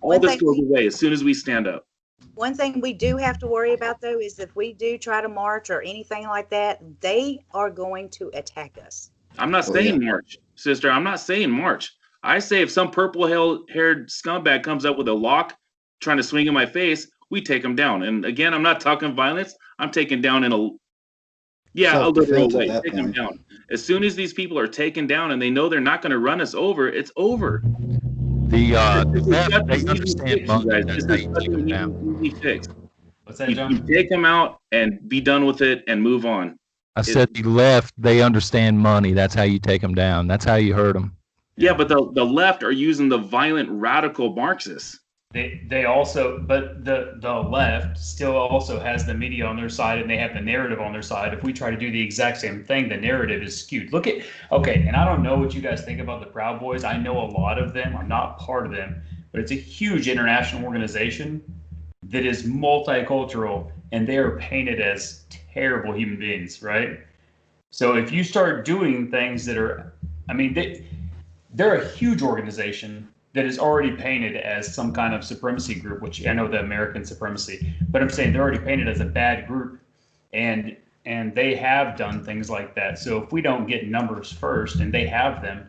All this goes away as soon as we stand up. One thing we do have to worry about, though, is if we do try to march or anything like that, they are going to attack us. I'm not saying march, sister. I'm not saying march. I say if some purple-haired scumbag comes up with a lock trying to swing in my face, we take him down. And again, I'm not talking violence. I'm taking down in a literal way. Take them down. As soon as these people are taken down and they know they're not going to run us over, it's over. The left, they understand money. That's how you take them down. What's that, John? You take them out and be done with it and move on. I said the left, they understand money. That's how you take them down. That's how you hurt them. Yeah, but the left are using the violent radical Marxists. They also, but the left still also has the media on their side, and they have the narrative on their side. If we try to do the exact same thing, the narrative is skewed. And I don't know what you guys think about the Proud Boys. I know a lot of them. I'm not part of them, but it's a huge international organization that is multicultural, and they are painted as terrible human beings, right? So if you start doing things that are, they're a huge organization that is already painted as some kind of supremacy group, which I know the American supremacy, but I'm saying they're already painted as a bad group, and they have done things like that. So if we don't get numbers first, and they have them,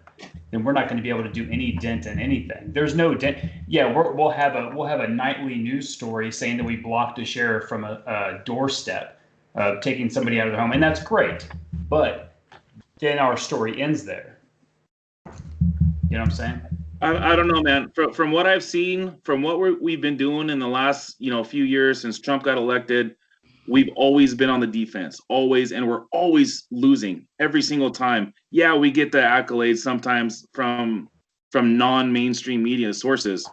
then we're not going to be able to do any dent in anything. There's no dent. Yeah, we'll have a nightly news story saying that we blocked a sheriff from a doorstep, taking somebody out of their home, and that's great. But then our story ends there. You know what I'm saying? I don't know, man. From what I've seen, from what we've been doing in the last few years since Trump got elected, we've always been on the defense, always, and we're always losing every single time. Yeah, we get the accolades sometimes from non-mainstream media sources,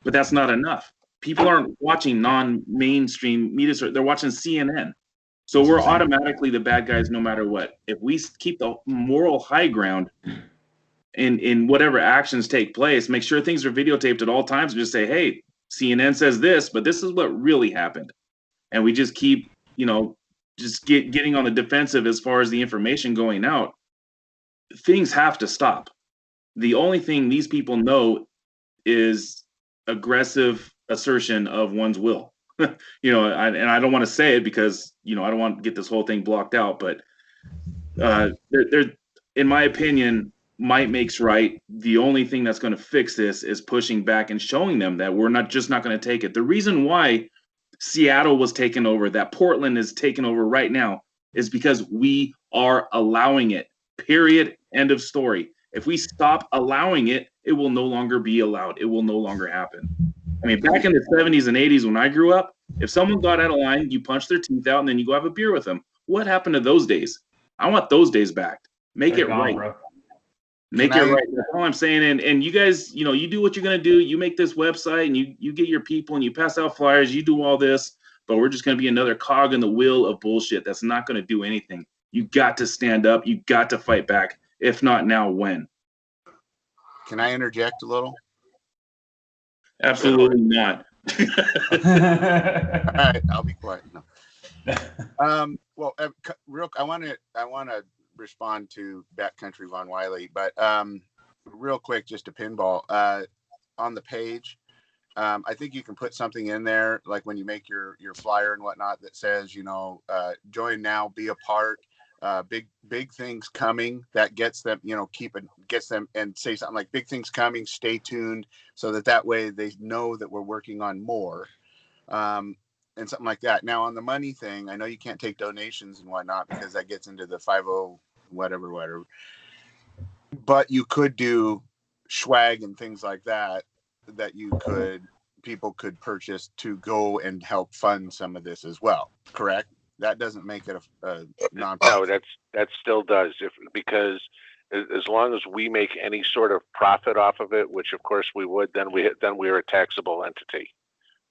but that's not enough. People aren't watching non-mainstream media sources; they're watching CNN. So we're automatically the bad guys no matter what. If we keep the moral high ground in whatever actions take place, make sure things are videotaped at all times, and just say, hey, CNN says this, but this is what really happened. And we just keep, getting on the defensive as far as the information going out. Things have to stop. The only thing these people know is aggressive assertion of one's will. And I don't want to say it because, I don't want to get this whole thing blocked out, but they're, in my opinion, might makes right. The only thing that's going to fix this is pushing back and showing them that we're not going to take it. The reason why Seattle was taken over, that Portland is taken over right now, is because we are allowing it. Period. End of story. If we stop allowing it, it will no longer be allowed. It will no longer happen. Back in the 70s and 80s when I grew up, if someone got out of line, you punch their teeth out and then you go have a beer with them. What happened to those days? I want those days back. Make it right. Bro. Make it right. That's all I'm saying. And you guys, you do what you're going to do. You make this website and you get your people and you pass out flyers. You do all this, but we're just going to be another cog in the wheel of bullshit that's not going to do anything. You got to stand up. You got to fight back. If not now, when? Can I interject a little? Absolutely not. All right, I'll be quiet. No. Well, I want to respond to Backcountry Von Wiley, but real quick, just a pinball on the page. I think you can put something in there, like when you make your flyer and whatnot, that says, join now, be a part. Big things coming. That gets them, gets them, and say something like big things coming. Stay tuned, so that way they know that we're working on more. And something like that. Now on the money thing, I know you can't take donations and whatnot because that gets into the 50 whatever. But you could do swag and things like that people could purchase to go and help fund some of this as well. Correct? That doesn't make it a nonprofit. No, that still does, because as long as we make any sort of profit off of it, which of course we would, then we're a taxable entity.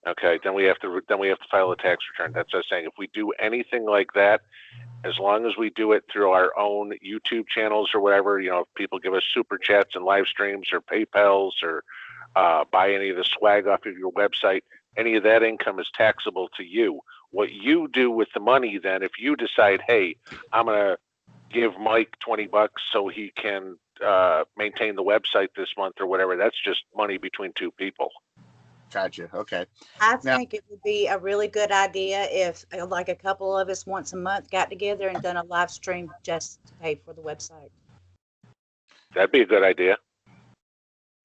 Okay, then we have to file a tax return. That's us saying if we do anything like that, As long as we do it through our own YouTube channels or whatever, if people give us super chats and live streams or PayPals or buy any of the swag off of your website, any of that income is taxable to you. What you do with the money then, if you decide, hey, I'm going to give Mike $20 so he can maintain the website this month or whatever, that's just money between two people. Gotcha. Okay. I think it would be a really good idea if, like, a couple of us once a month got together and done a live stream just to pay for the website. That'd be a good idea.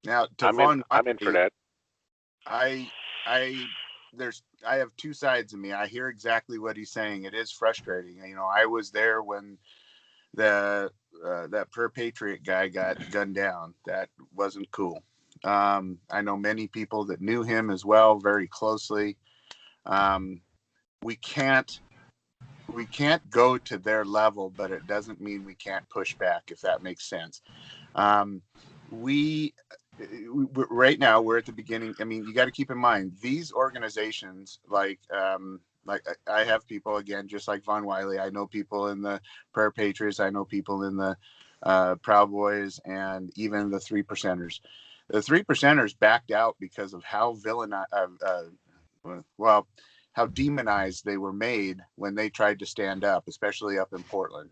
Now, I'm in for that. I have two sides of me. I hear exactly what he's saying. It is frustrating. I was there when that Per Patriot guy got gunned down. That wasn't cool. I know many people that knew him as well, very closely. We can't go to their level, but it doesn't mean we can't push back, if that makes sense. We right now we're at the beginning. I mean, you got to keep in mind these organizations, like I have people, again, just like Von Wiley. I know people in the Prayer Patriots. I know people in the Proud Boys, and even the 3 Percenters. The 3 Percenters backed out because of how how demonized they were made when they tried to stand up, especially up in Portland.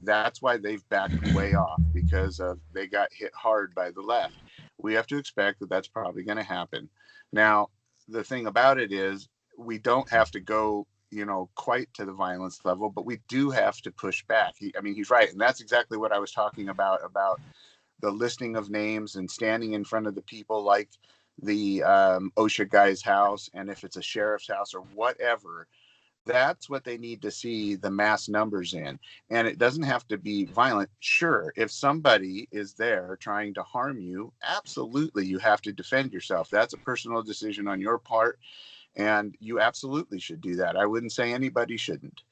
That's why they've backed way off, because they got hit hard by the left. We have to expect that that's probably going to happen. Now, the thing about it is, we don't have to go, quite to the violence level, but we do have to push back. He's right. And that's exactly what I was talking about the listing of names and standing in front of the people, like the OSHA guy's house. And if it's a sheriff's house or whatever, that's what they need to see the mass numbers in. And it doesn't have to be violent. Sure, if somebody is there trying to harm you, absolutely, you have to defend yourself. That's a personal decision on your part. And you absolutely should do that. I wouldn't say anybody shouldn't,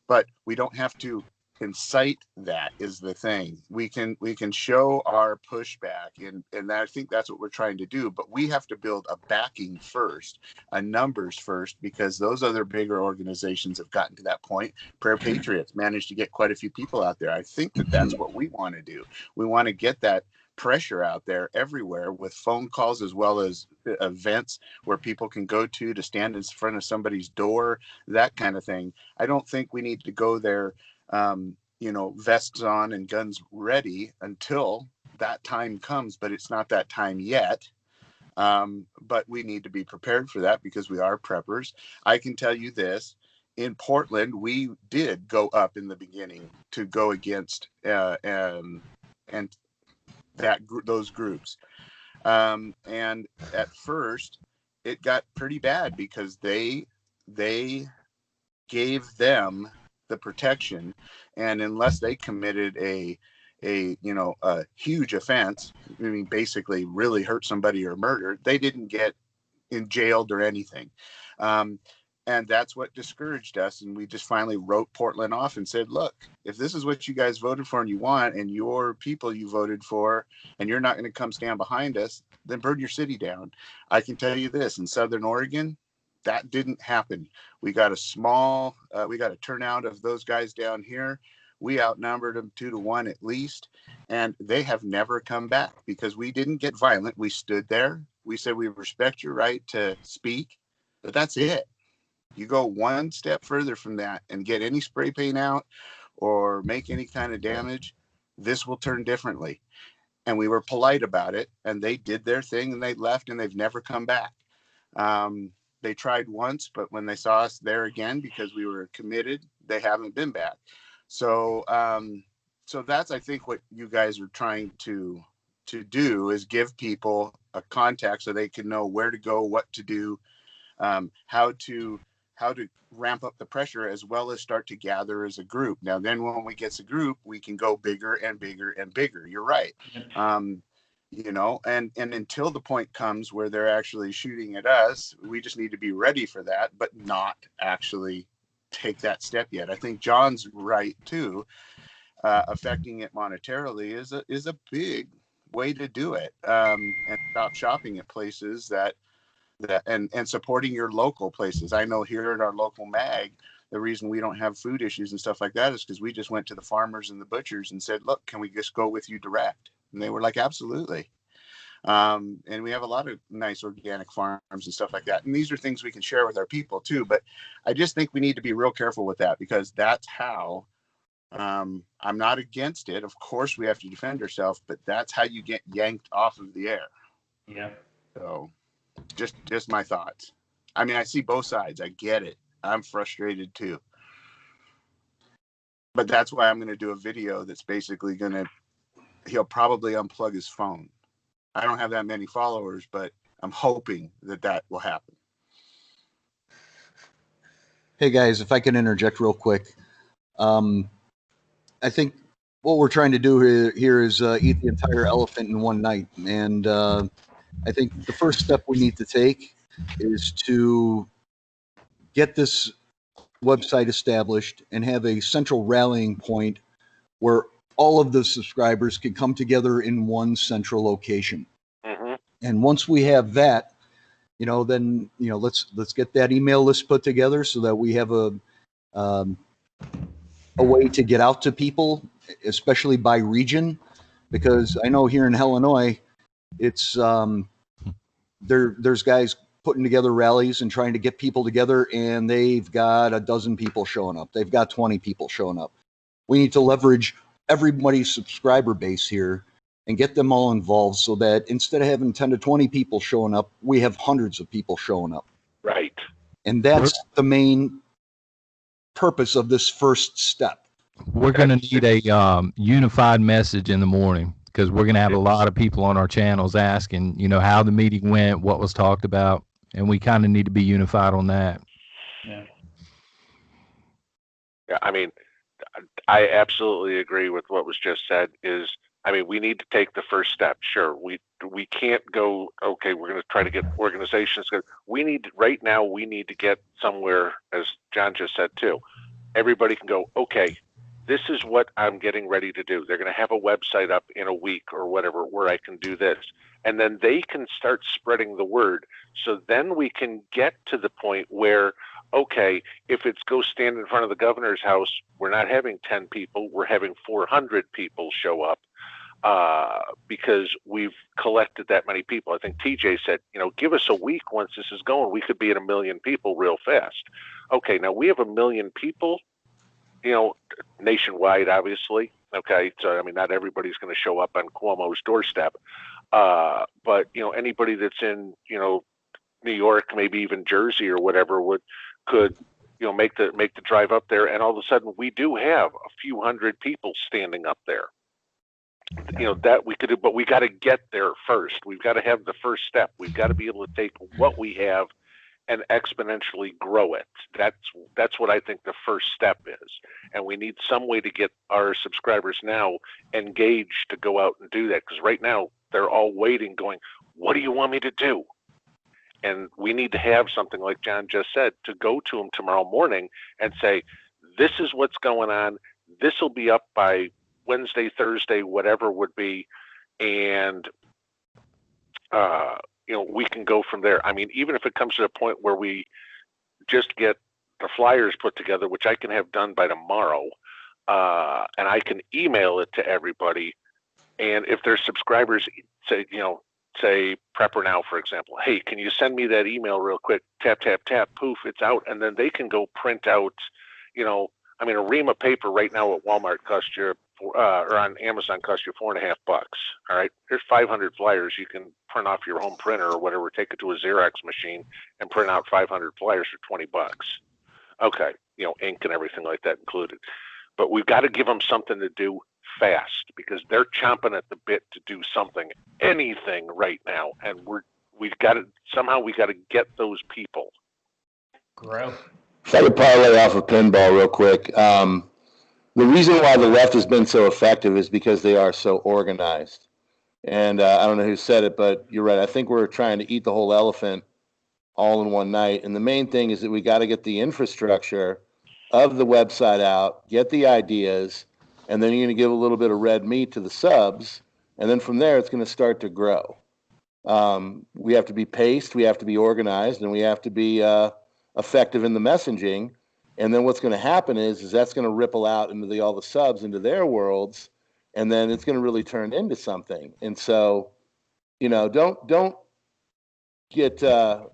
but we don't have to incite. That is the thing. We can show our pushback, and I think that's what we're trying to do. But we have to build a backing first, a numbers first, because those other bigger organizations have gotten to that point. Prayer Patriots managed to get quite a few people out there. I think that's what we want to do. We want to get that pressure out there everywhere, with phone calls as well as events where people can go to stand in front of somebody's door, that kind of thing. I don't think we need to go there, vests on and guns ready until that time comes, but it's not that time yet. But we need to be prepared for that, because we are preppers. I can tell you this. In Portland, we did go up in the beginning to go against and those groups. And at first it got pretty bad, because they gave them the protection, and unless they committed a huge offense, basically really hurt somebody or murder, they didn't get jailed or anything. And that's what discouraged us. And we just finally wrote Portland off and said, look, if this is what you guys voted for and you want, and your people you voted for, and you're not going to come stand behind us, then burn your city down. I can tell you this, in Southern Oregon, that didn't happen. We got a turnout of those guys down here. We outnumbered them 2-1 at least. And they have never come back, because we didn't get violent. We stood there. We said, we respect your right to speak, but that's it. You go one step further from that and get any spray paint out or make any kind of damage, this will turn differently. And we were polite about it, and they did their thing, and they left, and they've never come back. They tried once, but when they saw us there again, because we were committed, they haven't been back. So that's, I think, what you guys are trying to do, is give people a contact so they can know where to go, what to do, how to ramp up the pressure, as well as start to gather as a group. Now, then when we get a group, we can go bigger and bigger and bigger. You're right. And until the point comes where they're actually shooting at us, we just need to be ready for that, but not actually take that step yet. I think John's right too. Affecting it monetarily is a big way to do it, and stop shopping at places that and supporting your local places. I know here at our local mag, the reason we don't have food issues and stuff like that is because we just went to the farmers and the butchers and said, look, can we just go with you direct? And they were like, absolutely. And we have a lot of nice organic farms and stuff like that. And these are things we can share with our people too. But I just think we need to be real careful with that, because that's how, I'm not against it. Of course we have to defend ourselves, but that's how you get yanked off of the air. Yeah. So just my thoughts. I mean, I see both sides. I get it. I'm frustrated too. But that's why I'm going to do a video that's basically he'll probably unplug his phone. I don't have that many followers, but I'm hoping that will happen. Hey guys, if I can interject real quick. I think what we're trying to do here is eat the entire elephant in one night. And I think the first step we need to take is to get this website established and have a central rallying point where all of the subscribers can come together in one central location. Mm-hmm. And once we have that, then let's get that email list put together so that we have a way to get out to people, especially by region, because I know here in Illinois, it's there's guys putting together rallies and trying to get people together, and they've got a dozen people showing up. They've got 20 people showing up. We need to leverage everybody's subscriber base here and get them all involved so that instead of having 10 to 20 people showing up, we have hundreds of people showing up. Right. And that's the main purpose of this first step. We're going to need a unified message in the morning, because we're going to have a lot of people on our channels asking, how the meeting went, what was talked about, and we kind of need to be unified on that. Yeah. Yeah, I mean, I absolutely agree with what was just said. We need to take the first step. Sure, we can't go, okay, we're going to try to get organizations. We need to get somewhere, as John just said too. Everybody can go, okay, this is what I'm getting ready to do. They're going to have a website up in a week or whatever where I can do this. And then they can start spreading the word. So then we can get to the point where, okay, if it's go stand in front of the governor's house, we're not having 10 people, we're having 400 people show up. Because we've collected that many people. I think TJ said, give us a week once this is going, we could be at 1 million people real fast. Okay, now we have 1 million people, nationwide, obviously. Okay, so not everybody's going to show up on Cuomo's doorstep, but anybody that's in New York, maybe even Jersey or whatever, could make the drive up there, and all of a sudden we do have a few hundred people standing up there. That we could do, but we got to get there first. We've got to have the first step. We've got to be able to take what we have and exponentially grow it. That's what I think the first step is. And we need some way to get our subscribers now engaged to go out and do that. Because right now they're all waiting, going, what do you want me to do? And we need to have something like John just said, to go to them tomorrow morning and say, this is what's going on. This will be up by Wednesday, Thursday, whatever would be, and we can go from there. Even if it comes to a point where we just get the flyers put together, which I can have done by tomorrow, and I can email it to everybody. And if their subscribers say Prepper Now, for example, hey, can you send me that email real quick? Tap, tap, tap, poof, it's out, and then they can go print out. A ream of paper right now at Walmart costs you, or on Amazon costs you $4.50. All right, there's 500 flyers. You can print off your home printer or whatever, take it to a Xerox machine and print out 500 flyers for $20. Okay, ink and everything like that included. But we've got to give them something to do fast, because they're chomping at the bit to do anything right now, and we've got to get those people. Grow. If I could parlay off of pinball real quick, the reason why the left has been so effective is because they are so organized. And I don't know who said it, but you're right. I think we're trying to eat the whole elephant all in one night. And the main thing is that we got to get the infrastructure of the website out, get the ideas, and then you're going to give a little bit of red meat to the subs. And then from there, it's going to start to grow. We have to be paced, we have to be organized, and we have to be effective in the messaging. And then what's going to happen is that's going to ripple out into all the subs into their worlds, and then it's going to really turn into something. And so, don't get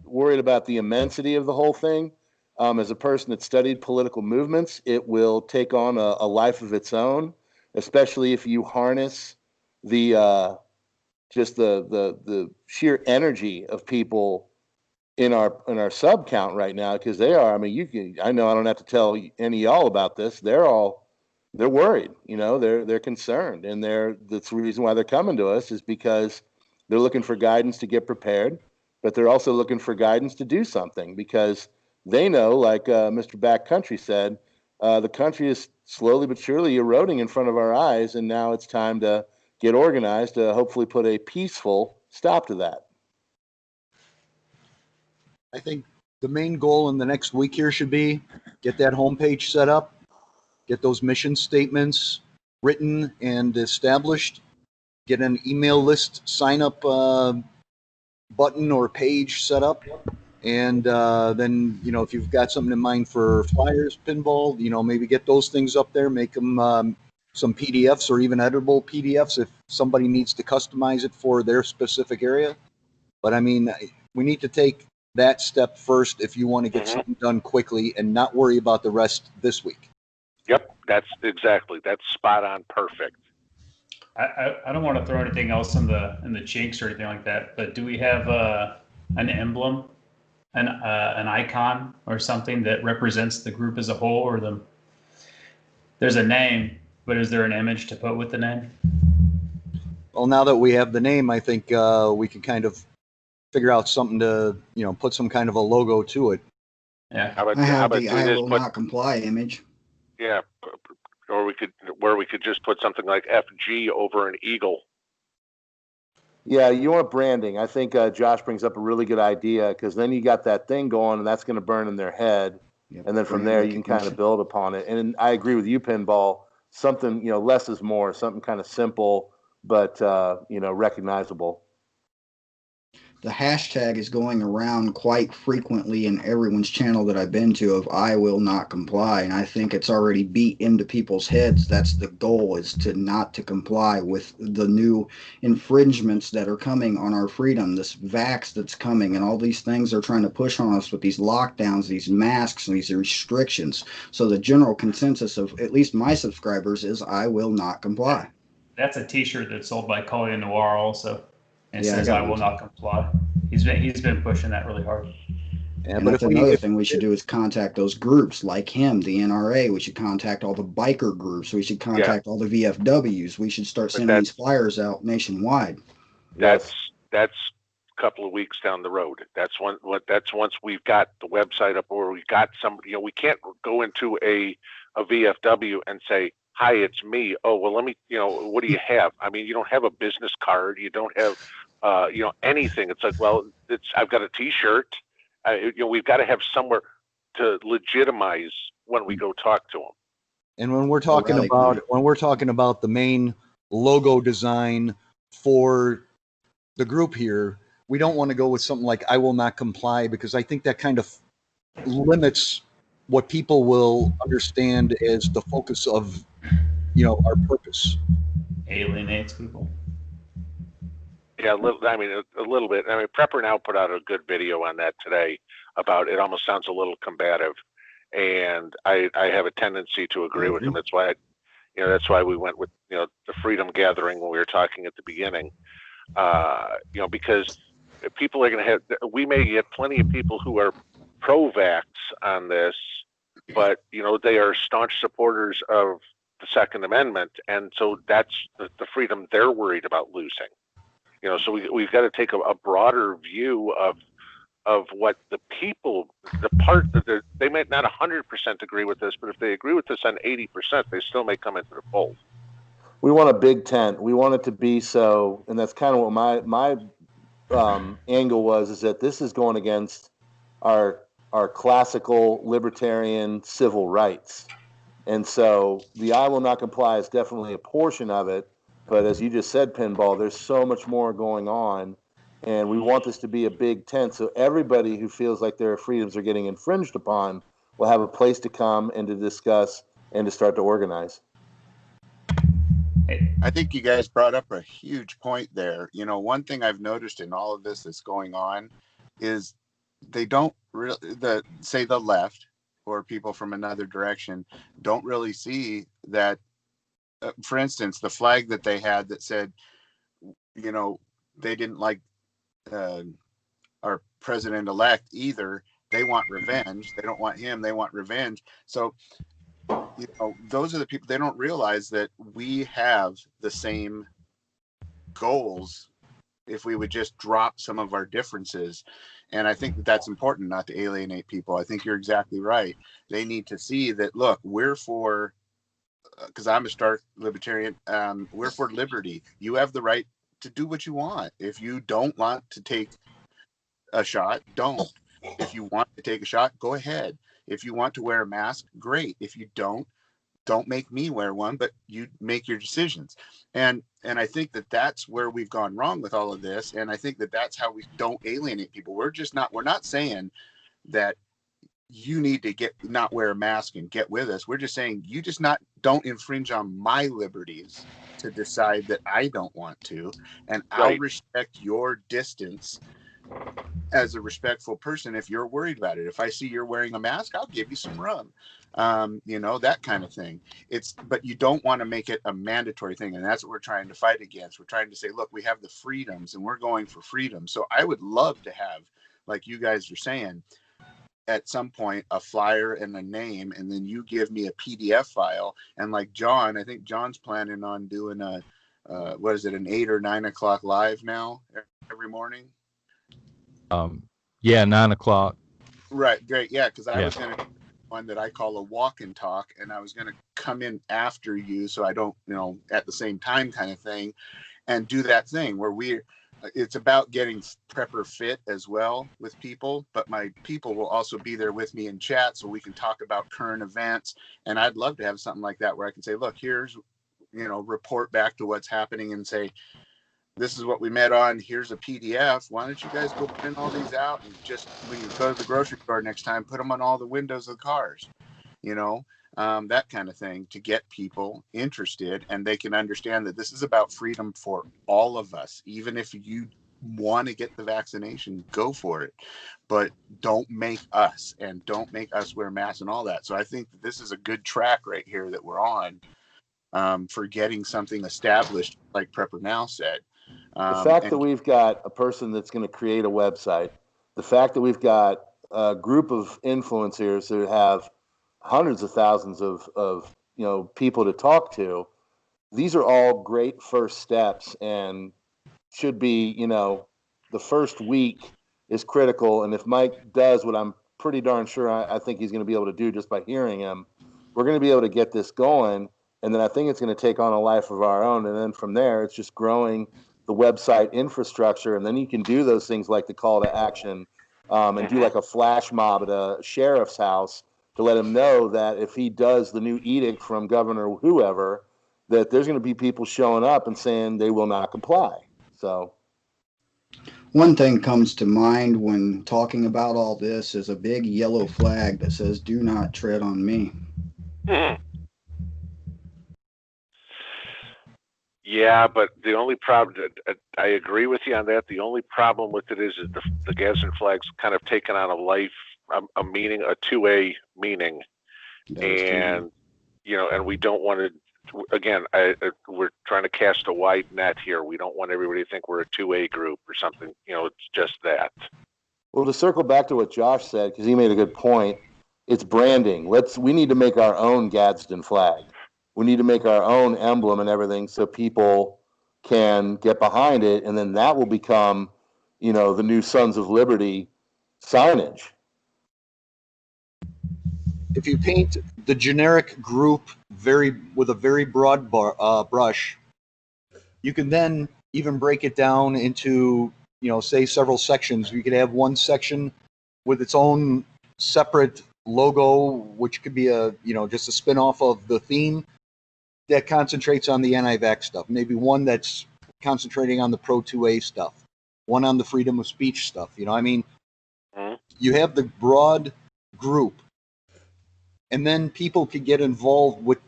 worried about the immensity of the whole thing. As a person that studied political movements, it will take on a life of its own, especially if you harness the just the sheer energy of people in our sub count right now, because they are. I mean, I know I don't have to tell any of y'all about this. They're worried. They're concerned, and that's the reason why they're coming to us, is because they're looking for guidance to get prepared, but they're also looking for guidance to do something, because they know, like Mr. Backcountry said, the country is slowly but surely eroding in front of our eyes, and now it's time to get organized to hopefully put a peaceful stop to that. I think the main goal in the next week here should be get that homepage set up, get those mission statements written and established, get an email list sign up button or page set up. And then, if you've got something in mind for flyers, pinball, maybe get those things up there, make them some PDFs or even editable PDFs if somebody needs to customize it for their specific area. But I mean, we need to take that step first if you want to get something done quickly and not worry about the rest this week. Yep, that's spot on, perfect. I don't want to throw anything else in the chinks or anything like that, but do we have an emblem, an icon or something that represents the group as a whole, or there's a name, but is there an image to put with the name? Well, now that we have the name, I think we can kind of figure out something to, put some kind of a logo to it. Yeah. I have the I will not comply image. Yeah. Or we could just put something like FG over an eagle. Yeah, you want branding. I think Josh brings up a really good idea, because then you got that thing going, and that's going to burn in their head. Yep, and then from there, you can kind of build upon it. And I agree with you, Pinball. Something, less is more. Something kind of simple, but recognizable. The hashtag is going around quite frequently in everyone's channel that I've been to of I will not comply. And I think it's already beat into people's heads. That's the goal, is to not to comply with the new infringements that are coming on our freedom, this vax that's coming, and all these things they're trying to push on us with these lockdowns, these masks, and these restrictions. So the general consensus of at least my subscribers is I will not comply. That's a t-shirt that's sold by Collier Noir also. And yeah, says I will not comply. He's been pushing that really hard. Yeah, but another thing we should do is contact those groups like him, the NRA. We should contact all the biker groups. We should contact all the VFWs. We should start sending these flyers out nationwide. That's a couple of weeks down the road. That's once we've got the website up, or we got some. We can't go into a VFW and say, "Hi, it's me." Oh, well, let me. What do you have? I mean, you don't have a business card. You don't have, anything. It's like, well, I've got a T-shirt. We've got to have somewhere to legitimize when we go talk to them. And when we're talking about the main logo design for the group here, we don't want to go with something like "I will not comply," because I think that kind of limits what people will understand as the focus of our purpose. Alienates people. Yeah, a little bit. I mean, Prepper Now put out a good video on that today about it. Almost sounds a little combative, and I have a tendency to agree with him. That's why we went with the Freedom Gathering when we were talking at the beginning. Because people are going to have. We may get plenty of people who are pro-vax on this, but they are staunch supporters of the Second Amendment, and so that's the freedom they're worried about losing. So we've got to take a broader view of what the people, the part that they might not 100% agree with this, but if they agree with this on 80%, they still may come into the fold. We want a big tent. We want it to be so, and that's kind of what my angle was, is that this is going against our classical libertarian civil rights. And so the I will not comply is definitely a portion of it. But as you just said, Pinball, there's so much more going on. And we want this to be a big tent, so everybody who feels like their freedoms are getting infringed upon will have a place to come and to discuss and to start to organize. I think you guys brought up a huge point there. You know, one thing I've noticed in all of this that's going on is they don't really, say the left or people from another direction don't really see that. For instance, the flag that they had that said, you know, they didn't like our president-elect either. They want revenge. They don't want him. They want revenge. So, you know, those are the people. They don't realize that we have the same goals if we would just drop some of our differences. And I think that that's important, not to alienate people. I think you're exactly right. They need to see that, look, we're for, because I'm a stark libertarian, we're for liberty. You have the right to do what you want. If you don't want to take a shot, don't. If you want to take a shot, go ahead. If you want to wear a mask, great. If you don't make me wear one, but you make your decisions. And I think that that's where we've gone wrong with all of this. And I think that that's how we don't alienate people. We're not saying that you need to not wear a mask and get with us. We're just saying you just don't infringe on my liberties to decide that I don't want to, and I'll respect your distance as a respectful person if you're worried about it. If I see you're wearing a mask, I'll give you some rum. You know, that kind of thing. But you don't want to make it a mandatory thing. And that's what we're trying to fight against. We're trying to say, look, we have the freedoms and we're going for freedom. So I would love to have, like you guys are saying, at some point, a flyer and a name, and then you give me a PDF file. And like John, I think John's planning on doing an 8 or 9 o'clock live now every morning? Yeah, 9 o'clock. Right, great. Yeah, because I was going to one that I call a walk and talk, and I was going to come in after you so I don't, at the same time kind of thing, and do that thing where it's about getting prepper fit as well with people, but my people will also be there with me in chat so we can talk about current events. And I'd love to have something like that where I can say, look, here's, report back to what's happening and say, this is what we met on. Here's a PDF. Why don't you guys go print all these out and just when you go to the grocery store next time, put them on all the windows of the cars, that kind of thing to get people interested, and they can understand that this is about freedom for all of us. Even if you want to get the vaccination, go for it, but don't make us wear masks and all that. So I think that this is a good track right here that we're on for getting something established, like Prepper Now said. The fact that we've got a person that's going to create a website, the fact that we've got a group of influencers who have hundreds of thousands of people to talk to, these are all great first steps and should be, the first week is critical. And if Mike does what I'm pretty darn sure I think he's going to be able to do just by hearing him, we're going to be able to get this going. And then I think it's going to take on a life of our own. And then from there, it's just growing the website infrastructure. And then you can do those things like the call to action and do like a flash mob at a sheriff's house to let him know that if he does the new edict from Governor whoever, that there's going to be people showing up and saying they will not comply. So one thing comes to mind when talking about all this is a big yellow flag that says, "Do not tread on me." Yeah, but the only problem, I agree with you on that. The only problem with it is the Gadsden flag's kind of taken on a meaning, a two-way meaning. And, and we don't want to, again, we're trying to cast a wide net here. We don't want everybody to think we're a two-way group or something. It's just that. Well, to circle back to what Josh said, because he made a good point, it's branding. We need to make our own Gadsden flag. We need to make our own emblem and everything so people can get behind it, and then that will become, the new Sons of Liberty signage. If you paint the generic group with a very broad brush, you can then even break it down into, say several sections. You could have one section with its own separate logo, which could be just a spin-off of the theme that concentrates on the anti-vax stuff. Maybe one that's concentrating on the pro-2A stuff, one on the freedom of speech stuff. You have the broad group, and then people could get involved with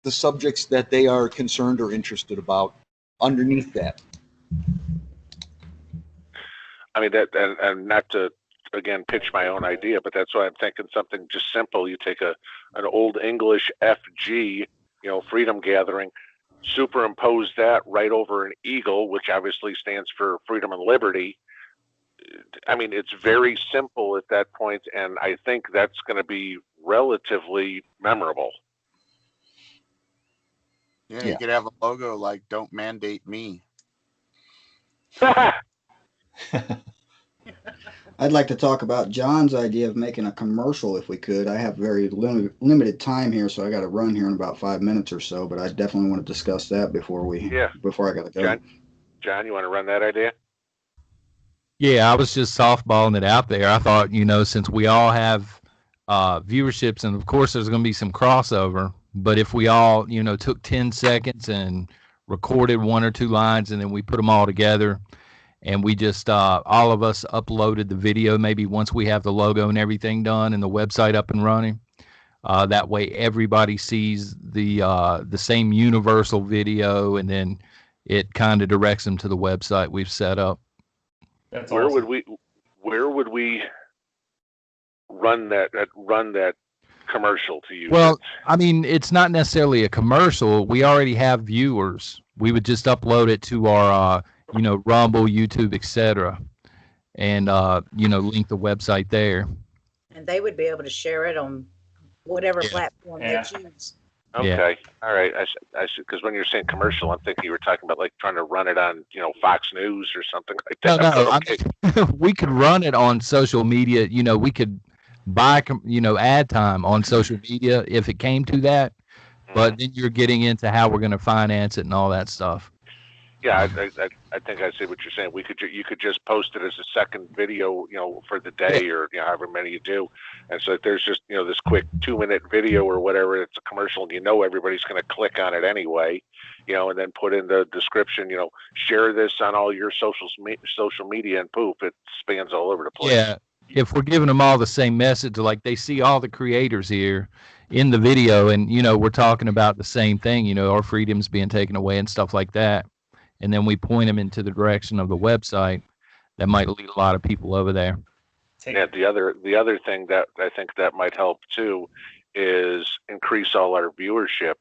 the subjects that they are concerned or interested about underneath that. I mean, that, and not to, again, pitch my own idea, but that's why I'm thinking something just simple. You take an old English FG, freedom gathering, superimpose that right over an eagle, which obviously stands for freedom and liberty. I mean, it's very simple at that point, and I think that's going to be relatively memorable. Yeah, you could have a logo like "Don't mandate me." I'd like to talk about John's idea of making a commercial if we could. I have very limited time here, so I got to run here in about 5 minutes or so. But I definitely want to discuss that before I got to go. John, you want to run that idea? Yeah, I was just softballing it out there. I thought, since we all have viewerships, and of course there's going to be some crossover, but if we all, took 10 seconds and recorded 1 or 2 lines, and then we put them all together, and we just all of us uploaded the video maybe once we have the logo and everything done and the website up and running. That way everybody sees the same universal video, and then it kind of directs them to the website we've set up. That's where awesome. would we run that commercial to use? Well, I mean, it's not necessarily a commercial. We already have viewers. We would just upload it to our Rumble, YouTube, etc., and link the website there. And they would be able to share it on whatever platform they choose. Okay. All right. I should, because when you're saying commercial, I'm thinking you were talking about like trying to run it on, Fox News or something like that. No. Okay. I mean, we could run it on social media. We could buy, ad time on social media if it came to that. But then you're getting into how we're going to finance it and all that stuff. Yeah, I think I see what you're saying. You could just post it as a second video, for the day or however many you do, and so there's just this quick 2-minute video or whatever. It's a commercial, and everybody's going to click on it anyway, and then put in the description, share this on all your social media, and poof, it spans all over the place. Yeah, if we're giving them all the same message, like they see all the creators here in the video, and we're talking about the same thing, our freedom's being taken away and stuff like that. And then we point them into the direction of the website, that might lead a lot of people over there. Yeah, the other thing that I think that might help too is increase all our viewership,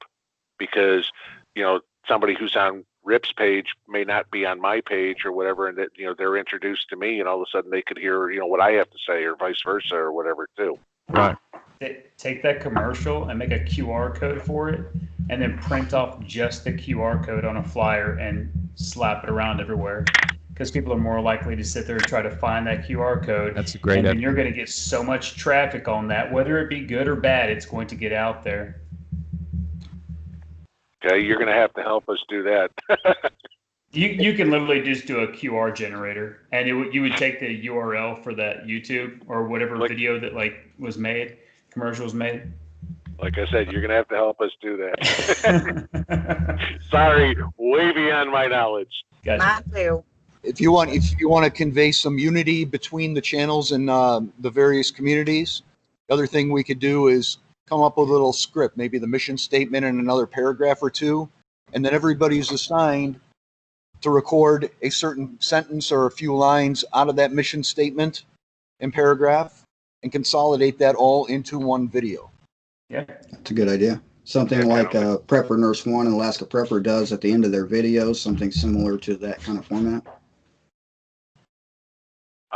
because somebody who's on Rip's page may not be on my page or whatever, and that they're introduced to me, and all of a sudden they could hear what I have to say, or vice versa, or whatever too. Right. Take that commercial and make a QR code for it, and then print off just the QR code on a flyer and slap it around everywhere, because people are more likely to sit there and try to find that QR code. That's a great idea. And idea. you're going to get so much traffic on that, whether it be good or bad, it's going to get out there. Okay, you're going to have to help us do that. You can literally just do a QR generator, and you would take the URL for that YouTube or whatever video that was made, commercial was made. Like I said, you're going to have to help us do that. Sorry, way beyond my knowledge. Mine too. If you want to convey some unity between the channels and the various communities, the other thing we could do is come up with a little script, maybe the mission statement and another paragraph or two, and then everybody's assigned to record a certain sentence or a few lines out of that mission statement and paragraph, and consolidate that all into one video. Yeah, that's a good idea. Something like Prepper Nurse One and Alaska Prepper does at the end of their videos, something similar to that kind of format.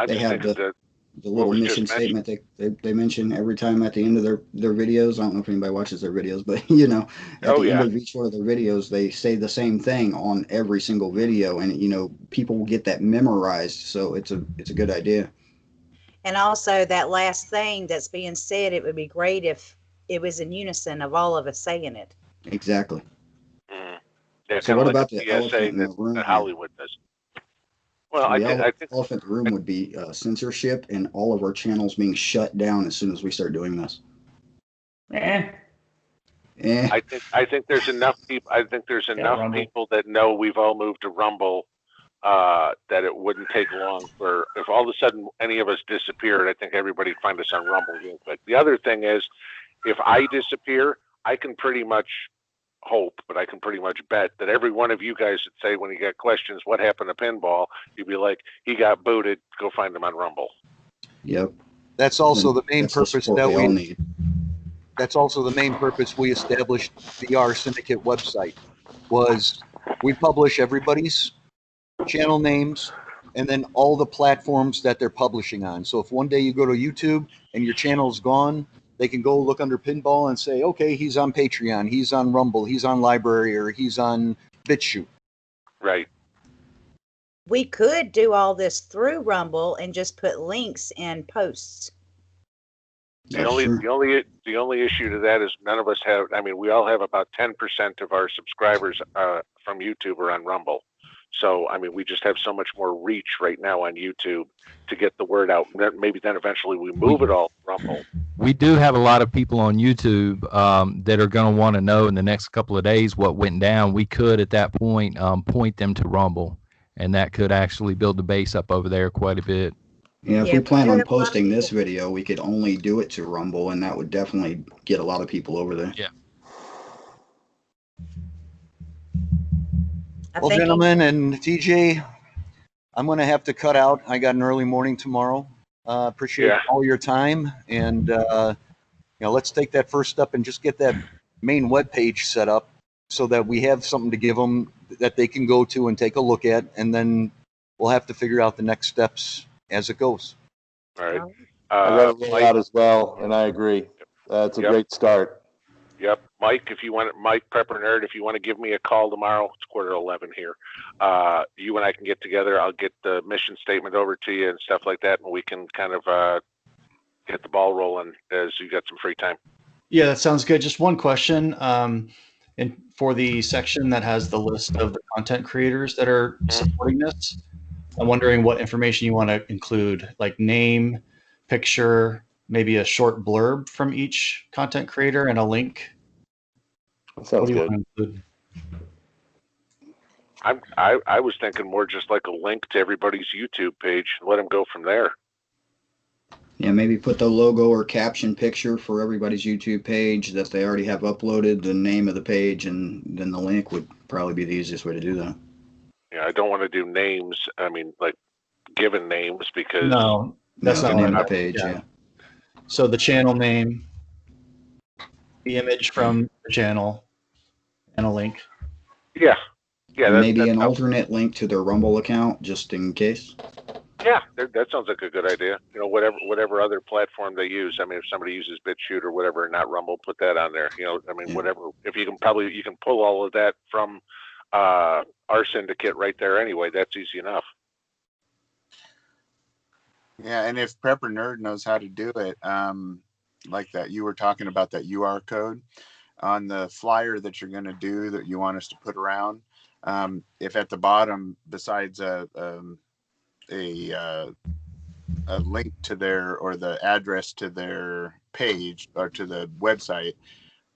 They have the little mission statement they mention every time at the end of their videos. I don't know if anybody watches their videos, but at the end of each one of their videos, they say the same thing on every single video, and people will get that memorized. So it's a good idea. And also that last thing that's being said, it would be great if it was in unison of all of us saying it. Exactly. Yeah, so what like about the elephant in the room? That Hollywood does. Well, so I think elephant in the room would be censorship and all of our channels being shut down as soon as we start doing this. I think there's enough people. I think there's enough people that know we've all moved to Rumble, that it wouldn't take long for, if all of a sudden any of us disappeared, I think everybody'd find us on Rumble. But the other thing is if I disappear, I can pretty much hope, but I can pretty much bet that every one of you guys would say when you got questions, what happened to Pinball? You'd be like, he got booted. Go find him on Rumble. Yep. That's also the main That's the purpose support that we all we. need. That's also the main purpose we established the R Syndicate website. Was we publish everybody's channel names and then all the platforms that they're publishing on. So if one day you go to YouTube and your channel's gone, they can go look under Pinball and say, okay, he's on Patreon, he's on Rumble, he's on Library, or he's on BitChute. Right. We could do all this through Rumble and just put links in posts. The only issue to that is none of us have. I mean, we all have about 10% of our subscribers from YouTube are on Rumble. So I mean, we just have so much more reach right now on YouTube to get the word out. Maybe then eventually we move it all to Rumble. We do have a lot of people on YouTube that are going to want to know in the next couple of days what went down. We could at that point point them to Rumble, and that could actually build the base up over there quite a bit. Yeah, if Yeah, we we plan do on have a lot of posting this people. video, we could only do it to Rumble, and that would definitely get a lot of people over there. Yeah. Well, gentlemen and TJ, I'm going to have to cut out. I got an early morning tomorrow. Appreciate all your time, and let's take that first step and just get that main web page set up so that we have something to give them that they can go to and take a look at, and then we'll have to figure out the next steps as it goes. All right. I got it laid out as well, and I agree. It's a great start. Yep, Mike. If you want, Mike Prepper Nerd, if you want to give me a call tomorrow, it's 11:15 here. You and I can get together. I'll get the mission statement over to you and stuff like that, and we can kind of get the ball rolling as you got some free time. Yeah, that sounds good. Just one question. And for the section that has the list of the content creators that are supporting this, I'm wondering what information you want to include, like name, picture, maybe a short blurb from each content creator and a link. That sounds good. Want to include? I was thinking more just like a link to everybody's YouTube page and let them go from there. Yeah, maybe put the logo or caption picture for everybody's YouTube page that they already have uploaded, the name of the page, and then the link would probably be the easiest way to do that. Yeah, I don't want to do names. I mean, like given names because No, that's not the name of the page. Yeah. So the channel name, the image from the channel, and a link. Yeah. And maybe an alternate link to their Rumble account just in case. Yeah, that sounds like a good idea. You know, whatever other platform they use. I mean, if somebody uses BitChute or whatever, not Rumble, put that on there. You know, I mean, whatever. If you can pull all of that from our syndicate right there anyway. That's easy enough. Yeah, and if Prepper Nerd knows how to do it, like that you were talking about that UR code on the flyer that you're going to do that you want us to put around, if at the bottom besides a link to their or the address to their page or to the website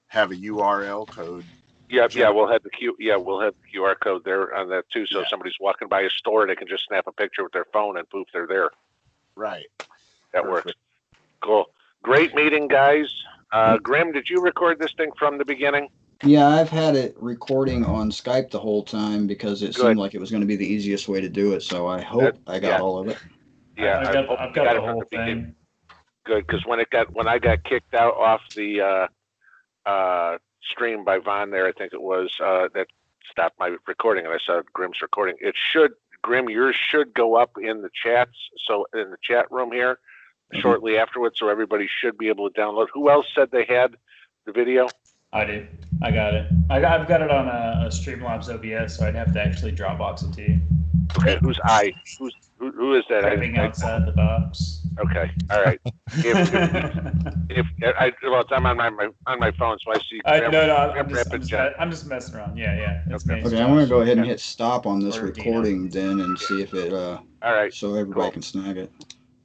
have a URL code. Yeah, we'll have the QR code there on that too. So if somebody's walking by a store, they can just snap a picture with their phone and poof, they're there. Right. That works. Cool. Great meeting, guys. Grim, did you record this thing from the beginning? Yeah, I've had it recording on Skype the whole time because it seemed like it was going to be the easiest way to do it. So I hope I got all of it. Yeah, I've got the whole thing. Good, because when I got kicked out off the stream by Von there, I think it was that stopped my recording, and I saw Grim's recording. Grim, yours should go up in the chats, so in the chat room here shortly afterwards, so everybody should be able to download. Who else said they had the video? I do. I got it. I've got it on a Streamlabs OBS, so I'd have to actually Dropbox it to you. Okay, who is that? Typing outside the box. Okay, all right. It's I'm on my phone, so I see. I'm just messing around. Yeah. Okay, I'm going to go ahead and hit stop on this recording then and see if it. all right. So everybody can snag it.